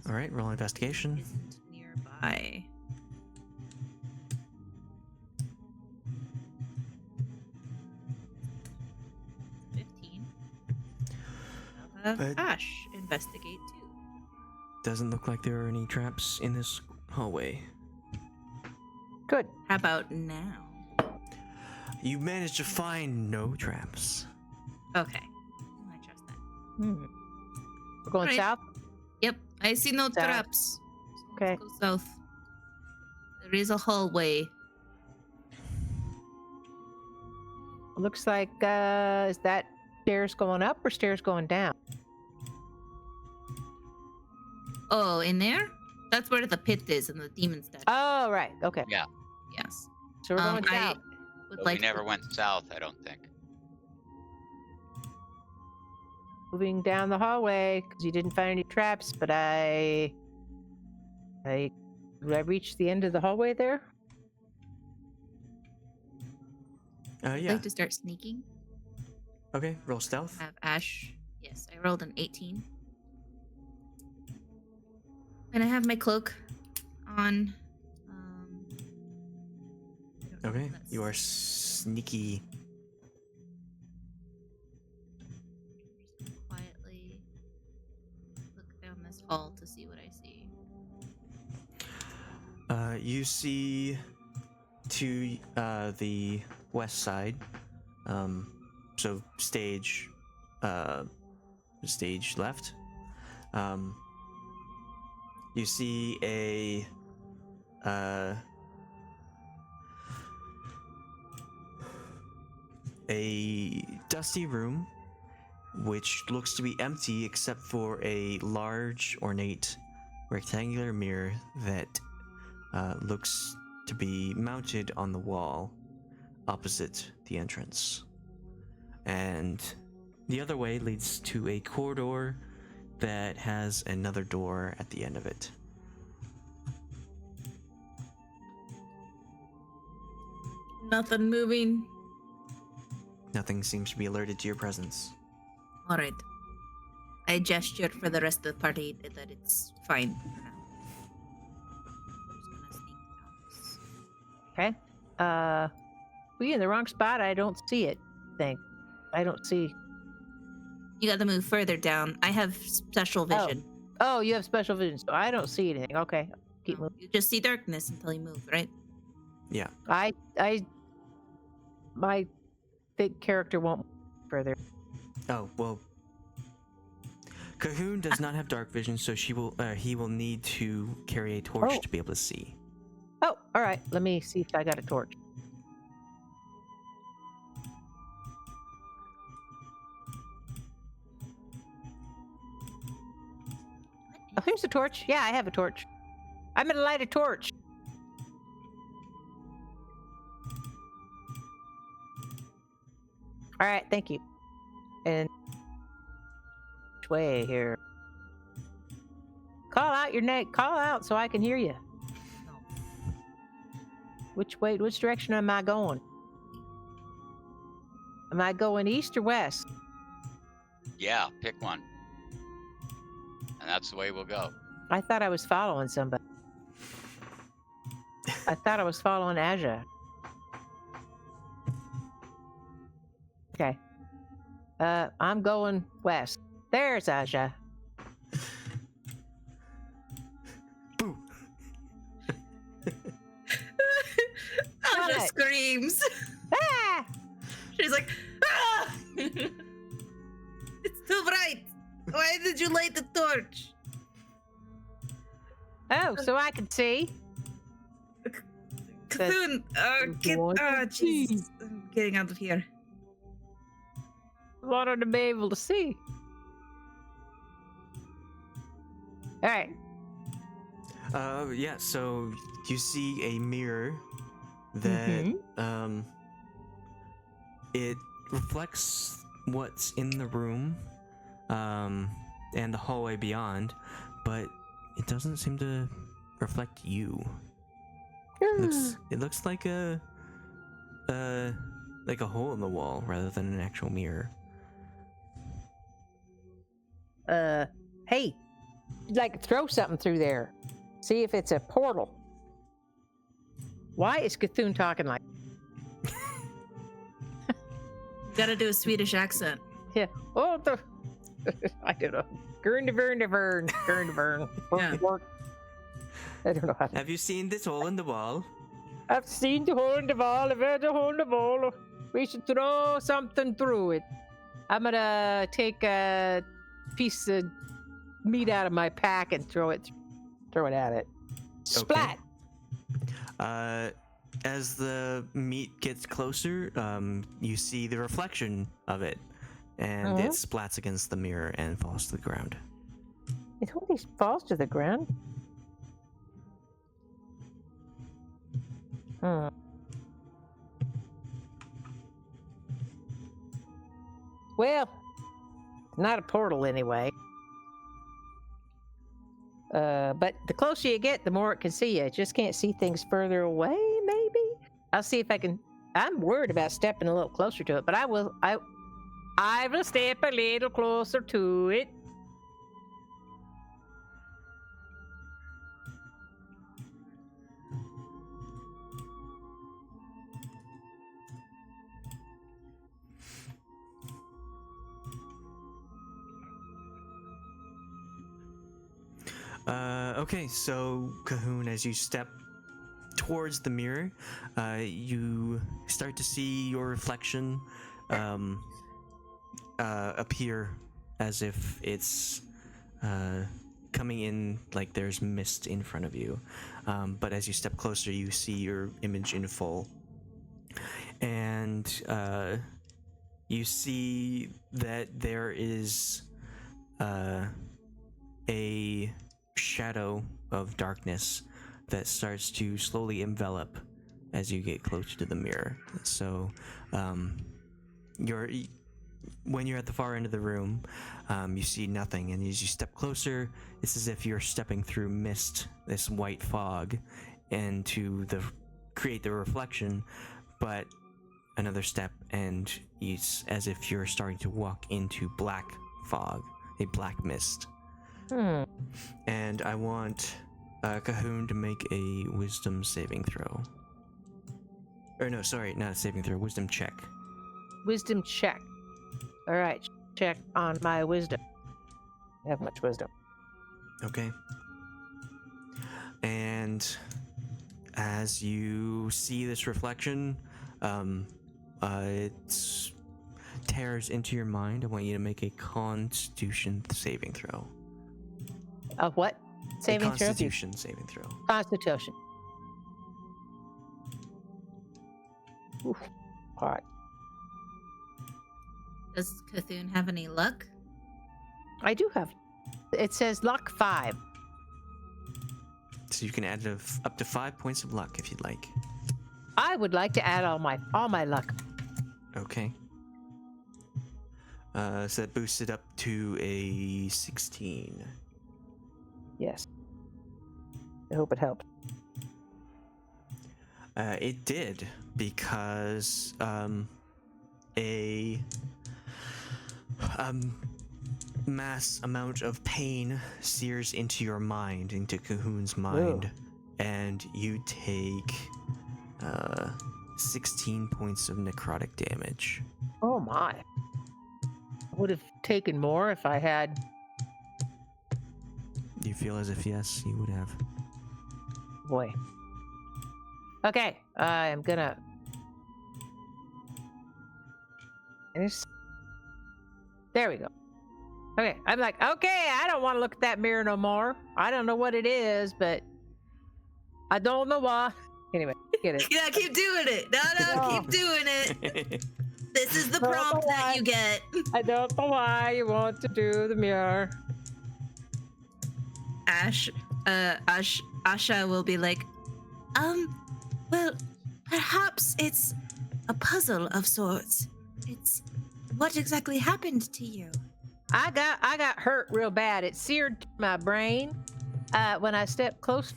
All right, roll investigation. Isn't nearby. I'll have Ashe investigate too. Doesn't look like there are any traps in this hallway. Good. How about now? You managed to find no traps. Okay. I trust that. We're going Alright. south? Yep, I see no South. traps. So Okay. Let's go south. There is a hallway. Looks like, is that stairs going up or stairs going down? Oh, in there? That's where the pit is and the demon statue. Oh, right. Okay. Yeah. Yes. So we're going I south. would But like we never went south, I don't think. Moving down the hallway because you didn't find any traps, but did I reach the end of the hallway there? I'd Yeah. like to start sneaking. Okay, roll stealth. Have Ashe. Yes, I rolled an 18. And I have my cloak on. I don't know Okay, if that's- you are sneaky. Quietly look down this hall to see what I see. You see to the west side. So stage left. You see a dusty room which looks to be empty except for a large ornate rectangular mirror that looks to be mounted on the wall opposite the entrance. And the other way leads to a corridor that has another door at the end of it. Nothing moving. Nothing seems to be alerted to your presence. All right. I gestured for the rest of the party that it's fine for now. I'm just gonna sneak down this. Okay. We in the wrong spot. I don't see it. I don't see. You got to move further down. I have special vision. Oh, you have special vision, so I don't see anything. Okay. Keep moving. You just see darkness until you move, right? Yeah. My big character won't move further. Oh, well. Cahoon does not have dark vision, so he will need to carry a torch Oh. to be able to see. Oh, all right. Let me see if I got a torch. Oh, here's a torch. Yeah, I have a torch. I'm gonna light a torch. All right, thank you. And which way here? Call out your name. Call out so I can hear you. Which way? Which direction am I going? Am I going east or west? Yeah, pick one. And that's the way we'll go. I thought I was following somebody. I thought I was following Ashe. Okay. I'm going west. There's Ashe. Boo! Asha What? screams. Ah! She's like, ah! It's too bright. Why did you light the torch? Oh, so I can see. Cthulhu, jeez. I'm getting out of here. Wanted to be able to see. All right. Yeah, so you see a mirror that Mhm. It reflects what's in the room and the hallway beyond, but it doesn't seem to reflect you. It looks like a hole in the wall rather than an actual mirror. Hey, like throw something through there. See if it's a portal. Why is Cthulhu talking like? Gotta do a Swedish accent. Yeah. Oh, the. I don't know. Gurn de vern. Yeah. I don't know how to. Have you seen this hole in the wall? I've seen the hole in the wall. I've had the hole in the wall. We should throw something through it. I'm gonna take a piece of meat out of my pack and throw it at it. Splat. As the meat gets closer, you see the reflection of it, and it splats against the mirror and falls to the ground. It only falls to the ground. Well, not a portal anyway. But the closer you get, the more it can see you. It just can't see things further away, maybe? I'll see if I can. I'm worried about stepping a little closer to it, but I will step a little closer to it. Okay, so Cahoon, as you step towards the mirror, you start to see your reflection appear as if it's coming in like there's mist in front of you. But as you step closer, you see your image in full. And you see that there is a shadow of darkness that starts to slowly envelop as you get closer to the mirror. So when you're at the far end of the room, you see nothing, and as you step closer, it's as if you're stepping through mist, this white fog, and to create the reflection, but another step, and it's as if you're starting to walk into black fog, a black mist. And I want Cahoon to make a wisdom saving throw. Or no, sorry, not a saving throw, wisdom check. Wisdom check. All right, check on my wisdom. I have much wisdom. Okay. And as you see this reflection, it tears into your mind. I want you to make a Constitution saving throw. Of what? Saving a throw? Constitution saving throw. Constitution. Oof. All right. Does Cthulhu have any luck? I do have. It says luck 5. So you can add up to 5 points of luck if you'd like. I would like to add all my luck. Okay. So that boosts it up to a 16. Yes. I hope it helped. It did, because a mass amount of pain sears into your mind, into Cahoon's mind, and you take 16 points of necrotic damage. Oh my. I would have taken more if I had. You feel as if, yes, you would have. Boy. Okay, I'm gonna. There we go. Okay, I'm like, okay, I don't want to look at that mirror no more. I don't know what it is, but I don't know why. Anyway, get it. Yeah, keep doing it. No, keep doing it. This is the prompt that you get. I don't know why you want to do the mirror. Asha will be like, well, perhaps it's a puzzle of sorts. It's what exactly happened to you? I got hurt real bad. It seared my brain when I stepped close.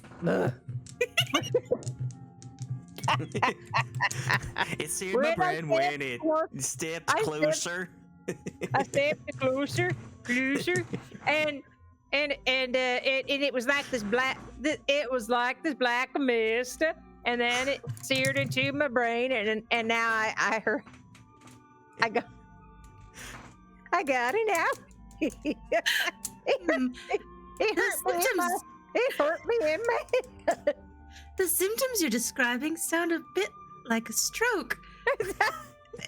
It seared my brain when it stepped closer. I stepped closer, and it was like this black. It was like this black mist, and then it seared into my brain, and now I heard. I got it now. it hurt me in my head. The symptoms you're describing sound a bit like a stroke.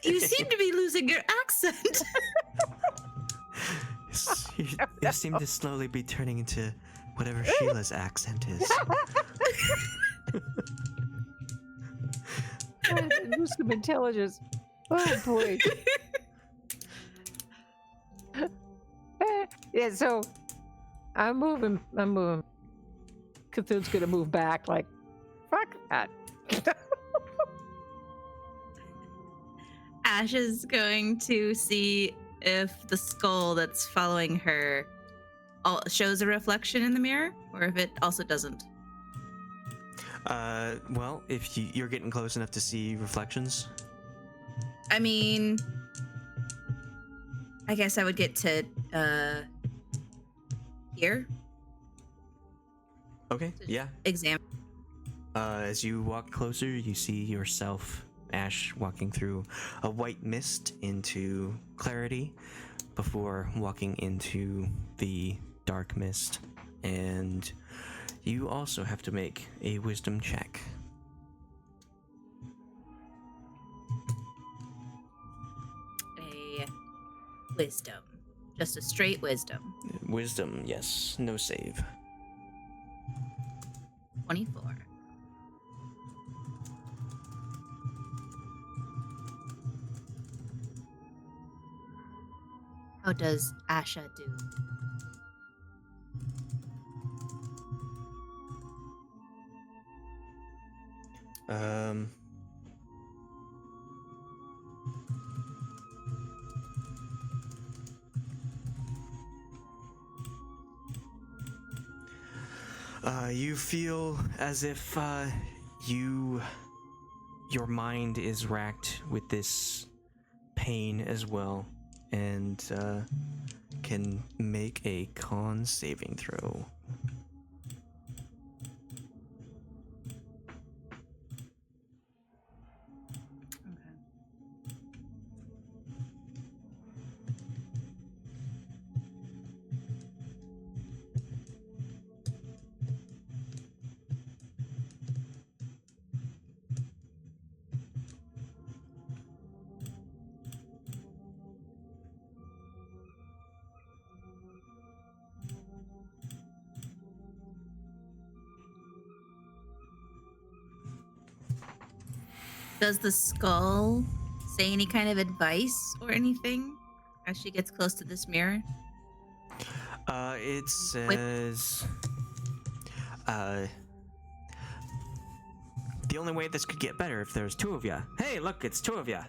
You seem to be losing your accent. You seem to slowly be turning into whatever Sheila's accent is. Lose some intelligence. Oh boy. Yeah, so I'm moving. Cthulhu's gonna move back like, fuck that. Ash is going to see if the skull that's following her shows a reflection in the mirror, or if it also doesn't. Well, if you're getting close enough to see reflections. I mean, I guess I would get to here. Okay, yeah. Examine. As you walk closer, you see yourself, Ash, walking through a white mist into clarity before walking into the dark mist. And you also have to make a wisdom check. A wisdom. Just a straight wisdom. Wisdom, yes. No save. 24. How does Asha do? You feel as if your mind is racked with this pain as well, and can make a con saving throw. Does the skull say any kind of advice or anything as she gets close to this mirror? It says, the only way this could get better if there's two of ya. Hey, look, it's two of ya.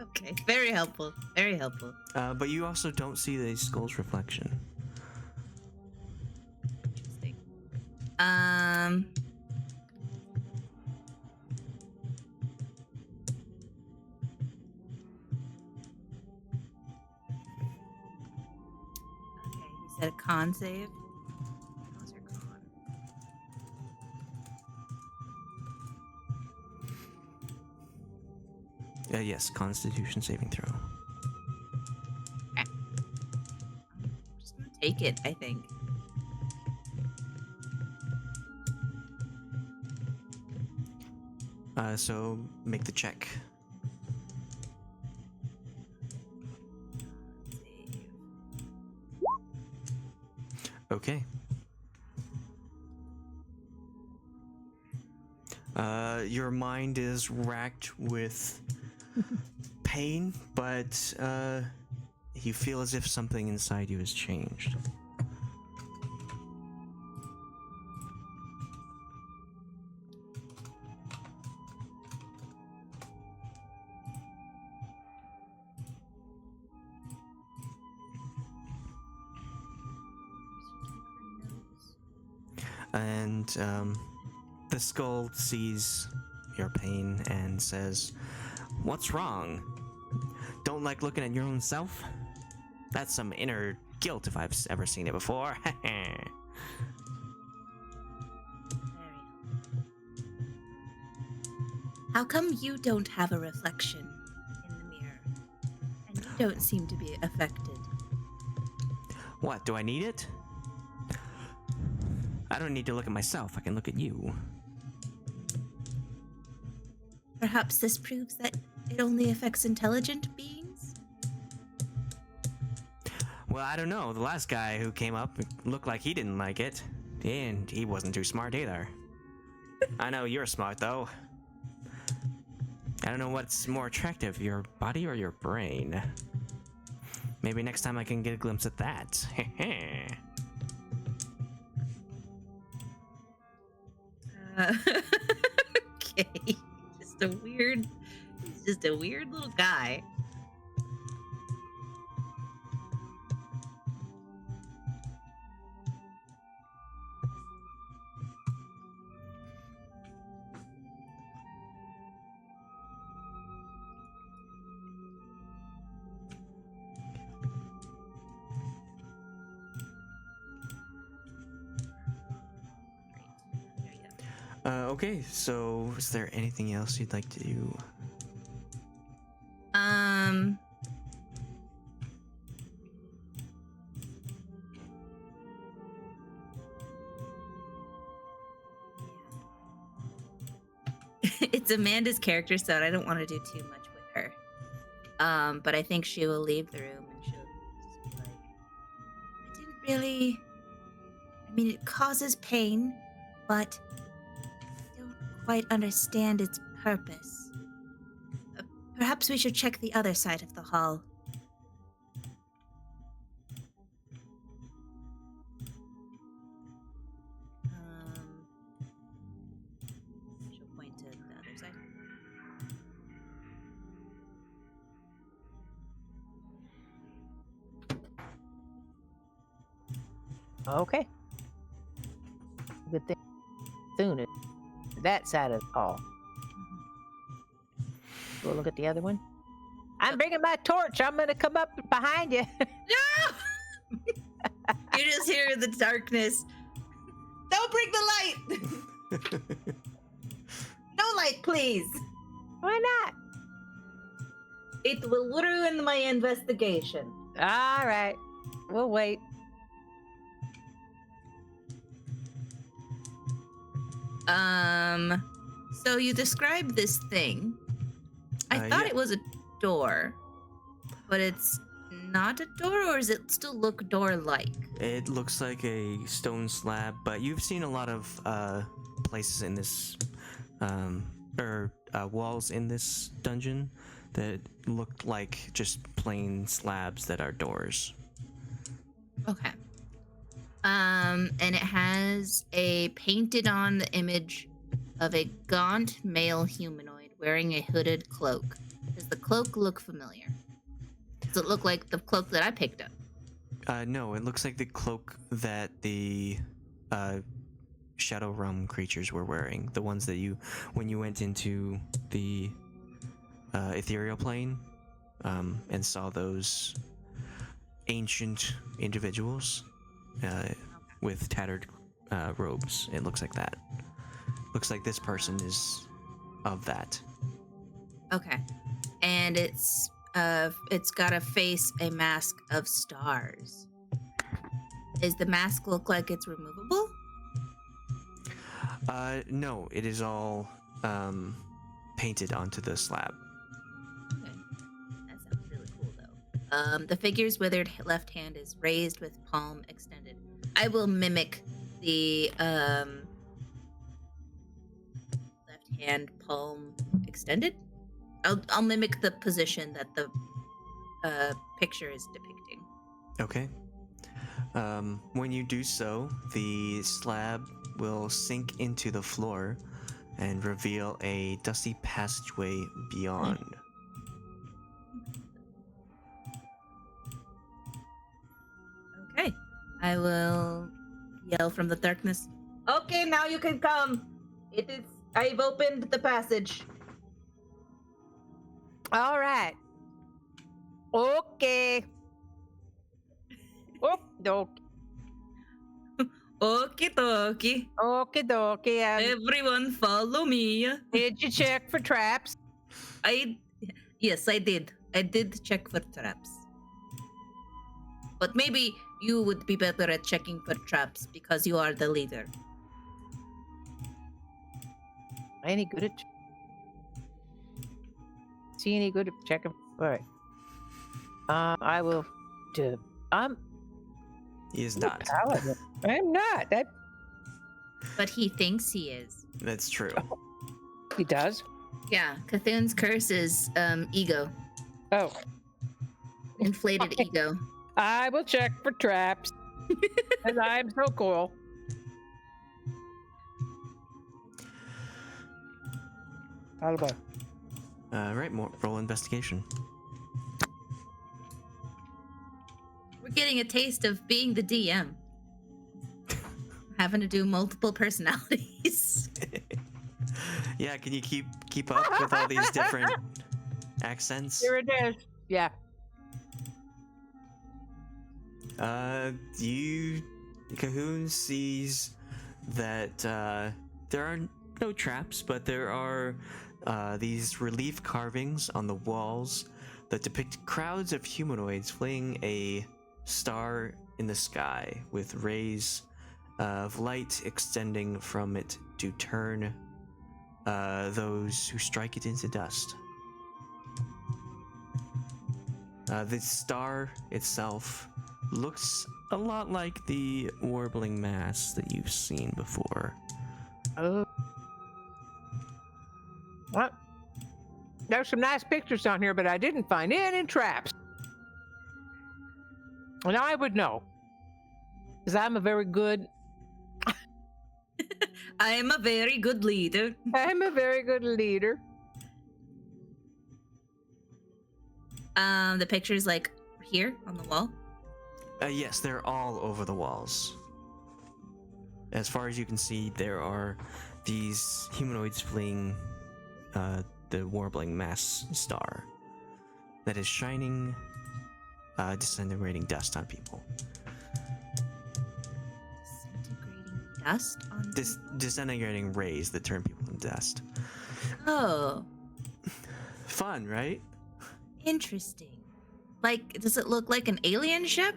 Okay, very helpful. Very helpful. But you also don't see the skull's reflection. Interesting. said a con save. How's your con? Yes, Constitution saving throw. Just gonna take it, I think. So make the check. Save. Okay. Your mind is racked with pain, but you feel as if something inside you has changed. And the skull sees your pain and says, "What's wrong? Don't like looking at your own self? That's some inner guilt if I've ever seen it before." How come you don't have a reflection in the mirror? And you don't seem to be affected. What, do I need it? I don't need to look at myself, I can look at you. Perhaps this proves that it only affects intelligent beings? Well, I don't know. The last guy who came up looked like he didn't like it. And he wasn't too smart either. I know you're smart, though. I don't know what's more attractive, your body or your brain. Maybe next time I can get a glimpse at that. Okay. He's just a weird little guy. Okay, so is there anything else you'd like to do? It's Amanda's character, so I don't want to do too much with her. But I think she will leave the room and she'll just be like, I didn't really. I mean, it causes pain, but I don't quite understand its purpose. Perhaps we should check the other side of the hall. She'll point to the other side. Okay. Good thing. Soon, that side of the hall. Go look at the other one. I'm bringing my torch. I'm gonna come up behind you. No! You just hear the darkness. Don't bring the light! No light, please! Why not? It will ruin my investigation. All right. We'll wait. So you described this thing. I thought yeah. it was a door, but it's not a door, or does it still look door-like? It looks like a stone slab, but you've seen a lot of places in this, walls in this dungeon that look like just plain slabs that are doors. Okay. And it has a painted on the image of a gaunt male humanoid wearing a hooded cloak. Does the cloak look familiar? Does it look like the cloak that I picked up? No, it looks like the cloak that the Shadow Realm creatures were wearing. The ones that when you went into the ethereal plane and saw those ancient individuals. with tattered robes. It looks like that. Looks like this person is of that. Okay. And it's got a face, a mask of stars. Does the mask look like it's removable? No, it is all painted onto the slab. Okay. That sounds really cool, though. The figure's withered left hand is raised with palm extended. I will mimic the left hand palm extended. I'll mimic the position that the picture is depicting. Okay. When you do so, the slab will sink into the floor and reveal a dusty passageway beyond. Okay. I will yell from the darkness. Okay, now you can come. I've opened the passage. All right. Okay. Oh, Okie dokie. okie dokie. Everyone follow me. Did you check for traps? Yes, I did. I did check for traps. But maybe you would be better at checking for traps because you are the leader. Any good at? See any good at checking? All right. I will. He is not. Paladin. I'm not. But he thinks he is. That's true. He does. Yeah, Cthulhu's curse is ego. Oh, Inflated ego. I will check for traps. Because I'm so cool. Alright. Right, roll investigation. We're getting a taste of being the DM. Having to do multiple personalities. Yeah, can you keep up with all these different accents? Here it is. Yeah. Cahoon sees that there are no traps, but there are these relief carvings on the walls that depict crowds of humanoids fleeing a star in the sky with rays of light extending from it to turn those who strike it into dust. The star itself looks a lot like the warbling mass that you've seen before. What? There's some nice pictures on here, but I didn't find any traps. And I would know. Because I'm a very good I'm a very good leader. leader. The picture's like here on the wall. Yes, they're all over the walls. As far as you can see, there are these humanoids fleeing the warbling mass star that is shining disintegrating dust on people. Disintegrating dust on Disintegrating rays that turn people into dust. Oh, Fun, right? interesting. Like, does it look like an alien ship?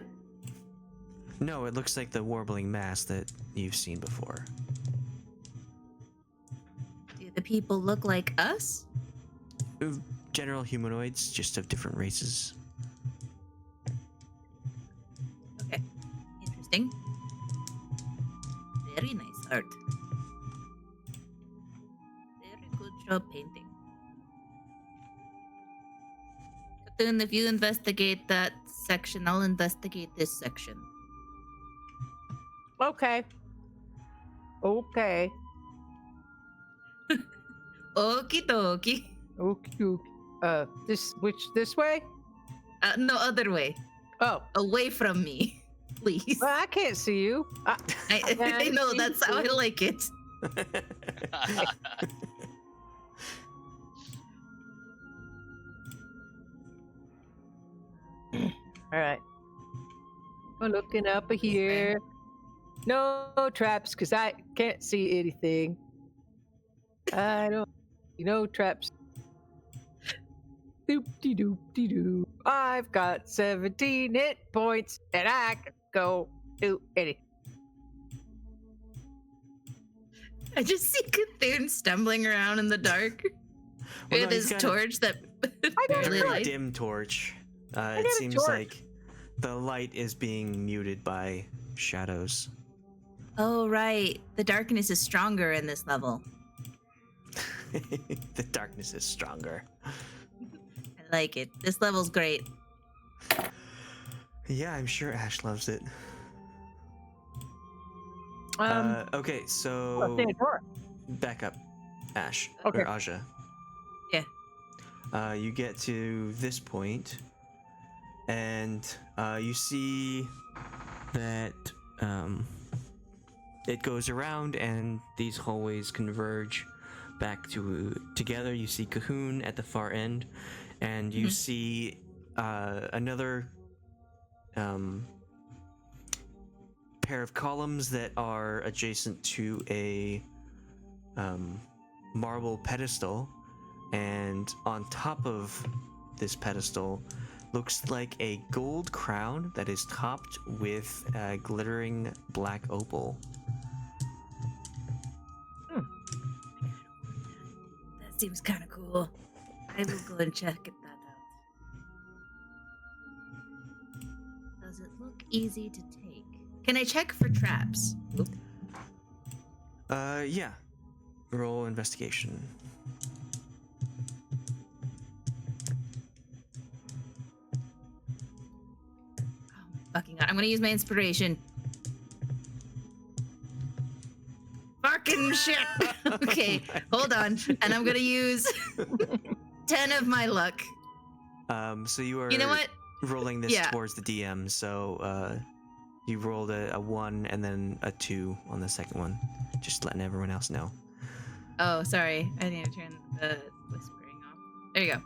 No, it looks like the warbling mass that you've seen before. Do the people look like us? General humanoids, just of different races. Okay, interesting. Very nice art. Very good job painting. Then if you investigate that section, I'll investigate this section. Okay. Okay. Okie dokie. Okay. This way? No, other way. Oh. Away from me, please. Well, I can't see you. I know, that's how I like it. All right. We're looking up here. No traps, because I can't see anything. I don't see no traps. Doop-de-doop-de-doo. I've got 17 hit points, and I can go do anything. I just see Cthulhu stumbling around in the dark Well, no, with he's his got a torch that got barely very lights. dim torch. got It a seems torch. like the light is being muted by shadows. Oh, right. The darkness is stronger in this level. The darkness is stronger. I like it. This level's great. Yeah, I'm sure Ash loves it. Okay, I'll so stay at door. back up, Ash Okay. or Aja. Yeah. You get to this point, and you see that it goes around, and these hallways converge back together. You see Cahoon at the far end, and you see another pair of columns that are adjacent to a marble pedestal, and on top of this pedestal looks like a gold crown that is topped with a glittering black opal. That seems kind of cool. I will go and check that out. Does it look easy to take? Can I check for traps? Oop. Yeah. Roll investigation. Oh my fucking god. I'm gonna use my inspiration. Fucking shit. Okay, hold on. And I'm gonna use 10 of my luck. So you are You know what? rolling this Yeah. towards the DM, so you rolled a 1 and then a 2 on the second one. Just letting everyone else know. Oh, sorry. I need to turn the whispering off. There you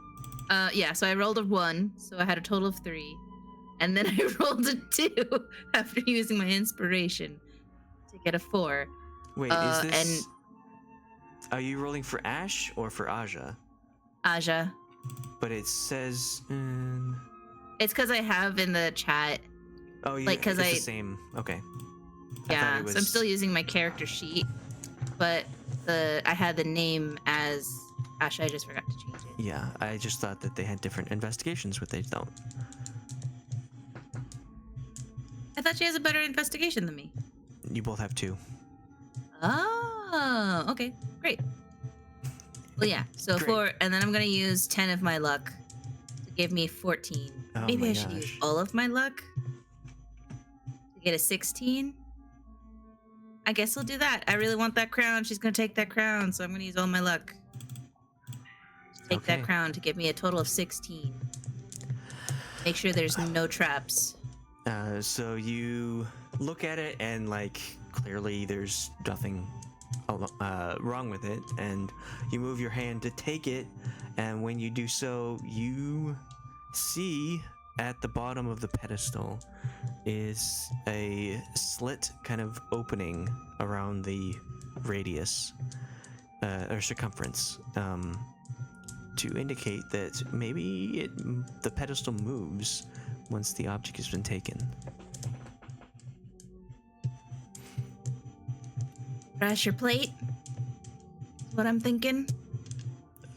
go. Yeah, so I rolled a 1, so I had a total of 3. And then I rolled a 2 after using my inspiration to get a 4. Wait, is this... Are you rolling for Ash or for Aja? Aja. But it says... It's because I have in the chat. Oh, yeah, Like, 'cause it's I- the same. Okay. I Yeah, thought it was... so I'm still using my character sheet, but I had the name as Ash. I just forgot to change it. Yeah, I just thought that they had different investigations, but they don't. I thought she has a better investigation than me. You both have 2. Oh, okay, great. Well, yeah. So Great. 4, and then I'm gonna use 10 of my luck to give me 14. Oh Maybe my I should use gosh. all of my luck to get a 16. I guess I'll do that. I really want that crown. She's gonna take that crown, so I'm gonna use all my luck to take Okay. that crown to give me a total of 16. Make sure there's no traps. So you look at it and, like, clearly there's nothing wrong with it, and you move your hand to take it, and when you do so, you see at the bottom of the pedestal is a slit kind of opening around the radius or circumference to indicate that maybe the pedestal moves once the object has been taken. Crash your plate. Is what I'm thinking.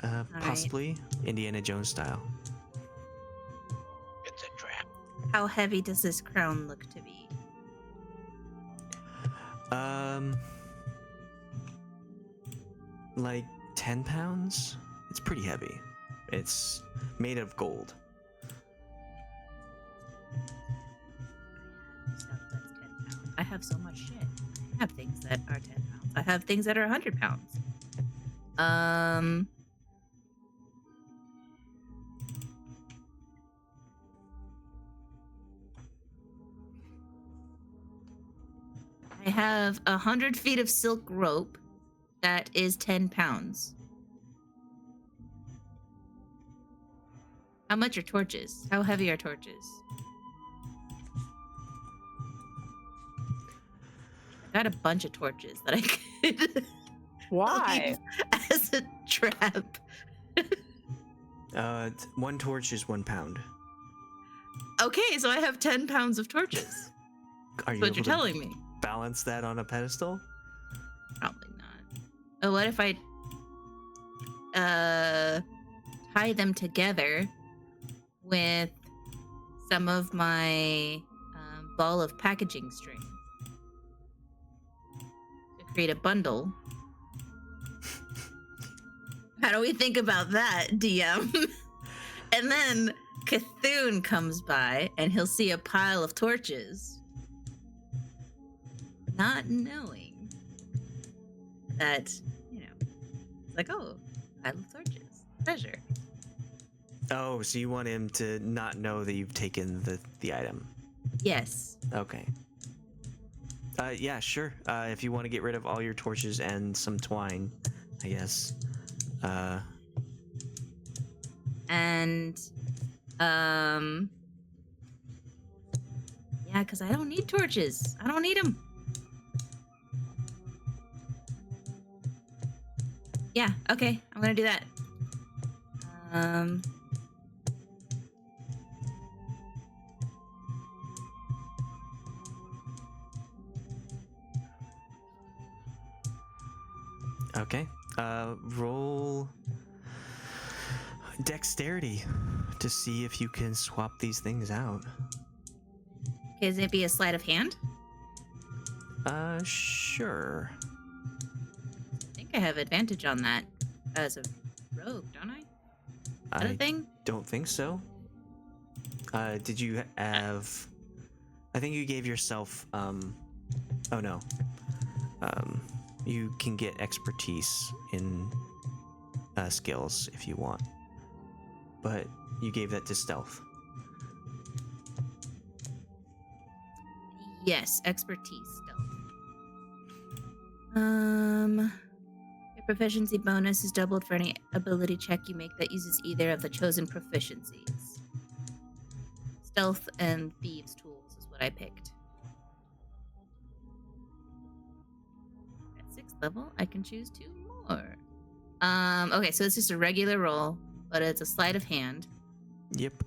right. Possibly Indiana Jones style. It's a trap. How heavy does this crown look to be? Like 10 pounds? It's pretty heavy. It's made of gold. Stuff that's 10 pounds. I have so much shit. I have things that are 10 pounds. I have things that are 100 pounds. I have 100 feet of silk rope that is 10 pounds. How much are torches? How heavy are torches? got a bunch of torches that I could Why? leave as a trap. 1 torch is 1 pound. Okay, so I have 10 pounds of torches. Are you That's what able you're to telling me. balance that on a pedestal? Probably not. Oh, what if I tie them together with some of my ball of packaging string to create a bundle? How do we think about that, DM? And then Cthulhu comes by and he'll see a pile of torches, not knowing that, it's like, oh, pile of torches, treasure. Oh, so you want him to not know that you've taken the item? Yes. Okay. Yeah, sure. If you want to get rid of all your torches and some twine, I guess. And, yeah, because I don't need torches. I don't need them. Yeah, okay, I'm gonna do that. Okay. Roll dexterity to see if you can swap these things out. Is it be a sleight of hand? Sure. I think I have advantage on that as a rogue, don't I? Is that a I thing? don't think so. Did you have... I think you gave yourself, oh no. You can get expertise in skills if you want. But you gave that to stealth. Yes, expertise stealth. Your proficiency bonus is doubled for any ability check you make that uses either of the chosen proficiencies. Stealth and thieves' tools is what I picked. At 6th level, I can choose 2 more. Okay, so it's just a regular roll, but it's a sleight of hand. Yep.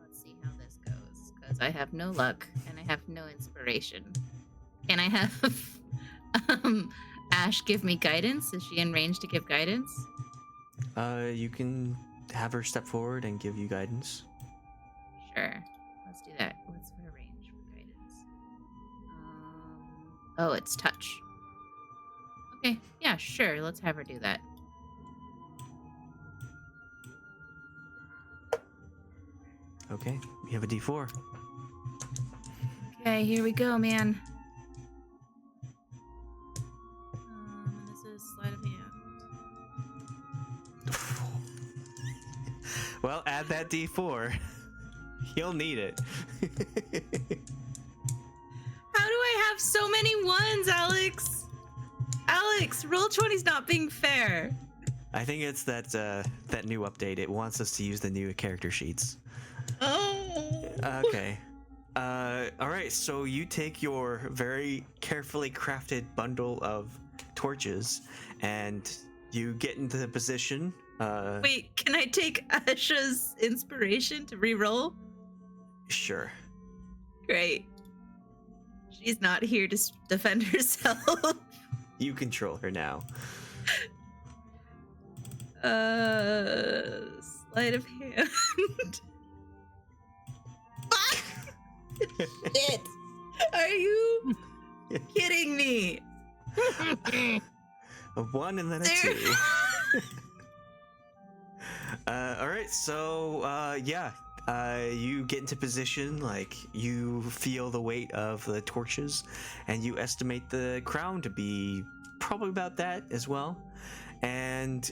Let's see how this goes, because I have no luck and I have no inspiration. Can I have Ashe give me guidance? Is she in range to give guidance? You can have her step forward and give you guidance. Sure. Let's do that. What's her range for guidance? Oh, it's touch. Okay, yeah, sure. Let's have her do that. Okay, you have a D4. Okay, here we go, man. This is sleight of hand. Well, add that D4. You'll need it. How do I have so many ones, Alex? Alex, Roll20's not being fair. I think it's that new update. It wants us to use the new character sheets. Oh. Okay. All right. So you take your very carefully crafted bundle of torches, and you get into the position. Wait, can I take Asha's inspiration to re-roll? Sure. Great. She's not here to defend herself. You control her now. Sleight of hand. Shit. Are you kidding me? A 1 and then a There- 2. All right. So yeah. You get into position, like you feel the weight of the torches, and you estimate the crown to be probably about that as well. And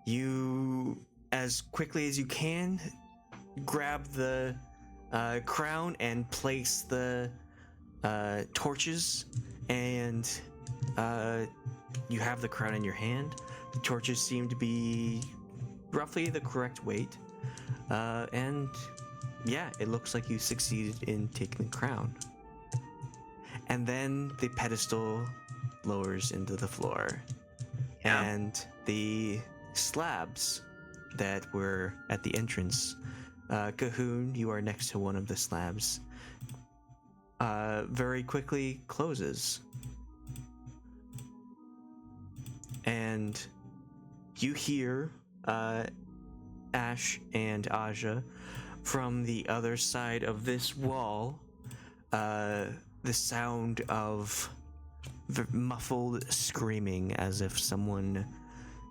you, as quickly as you can, grab the crown and place the torches, and you have the crown in your hand. The torches seem to be roughly the correct weight. And yeah, it looks like you succeeded in taking the crown. And then the pedestal lowers into the floor. Yeah. And the slabs that were at the entrance, Cahoon, you are next to one of the slabs, very quickly closes. And you hear Ashe and Aja from the other side of this wall, the sound of muffled screaming, as if someone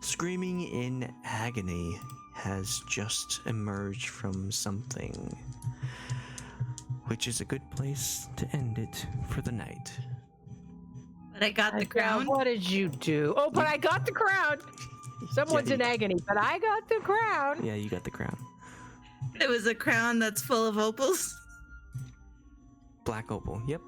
screaming in agony has just emerged from something. Which is a good place to end it for the night. But I got the crown. What did you do? Oh, but I got the crown. Someone's in agony, but I got the crown. Yeah, you got the crown. It was a crown that's full of opals. Black opal, yep.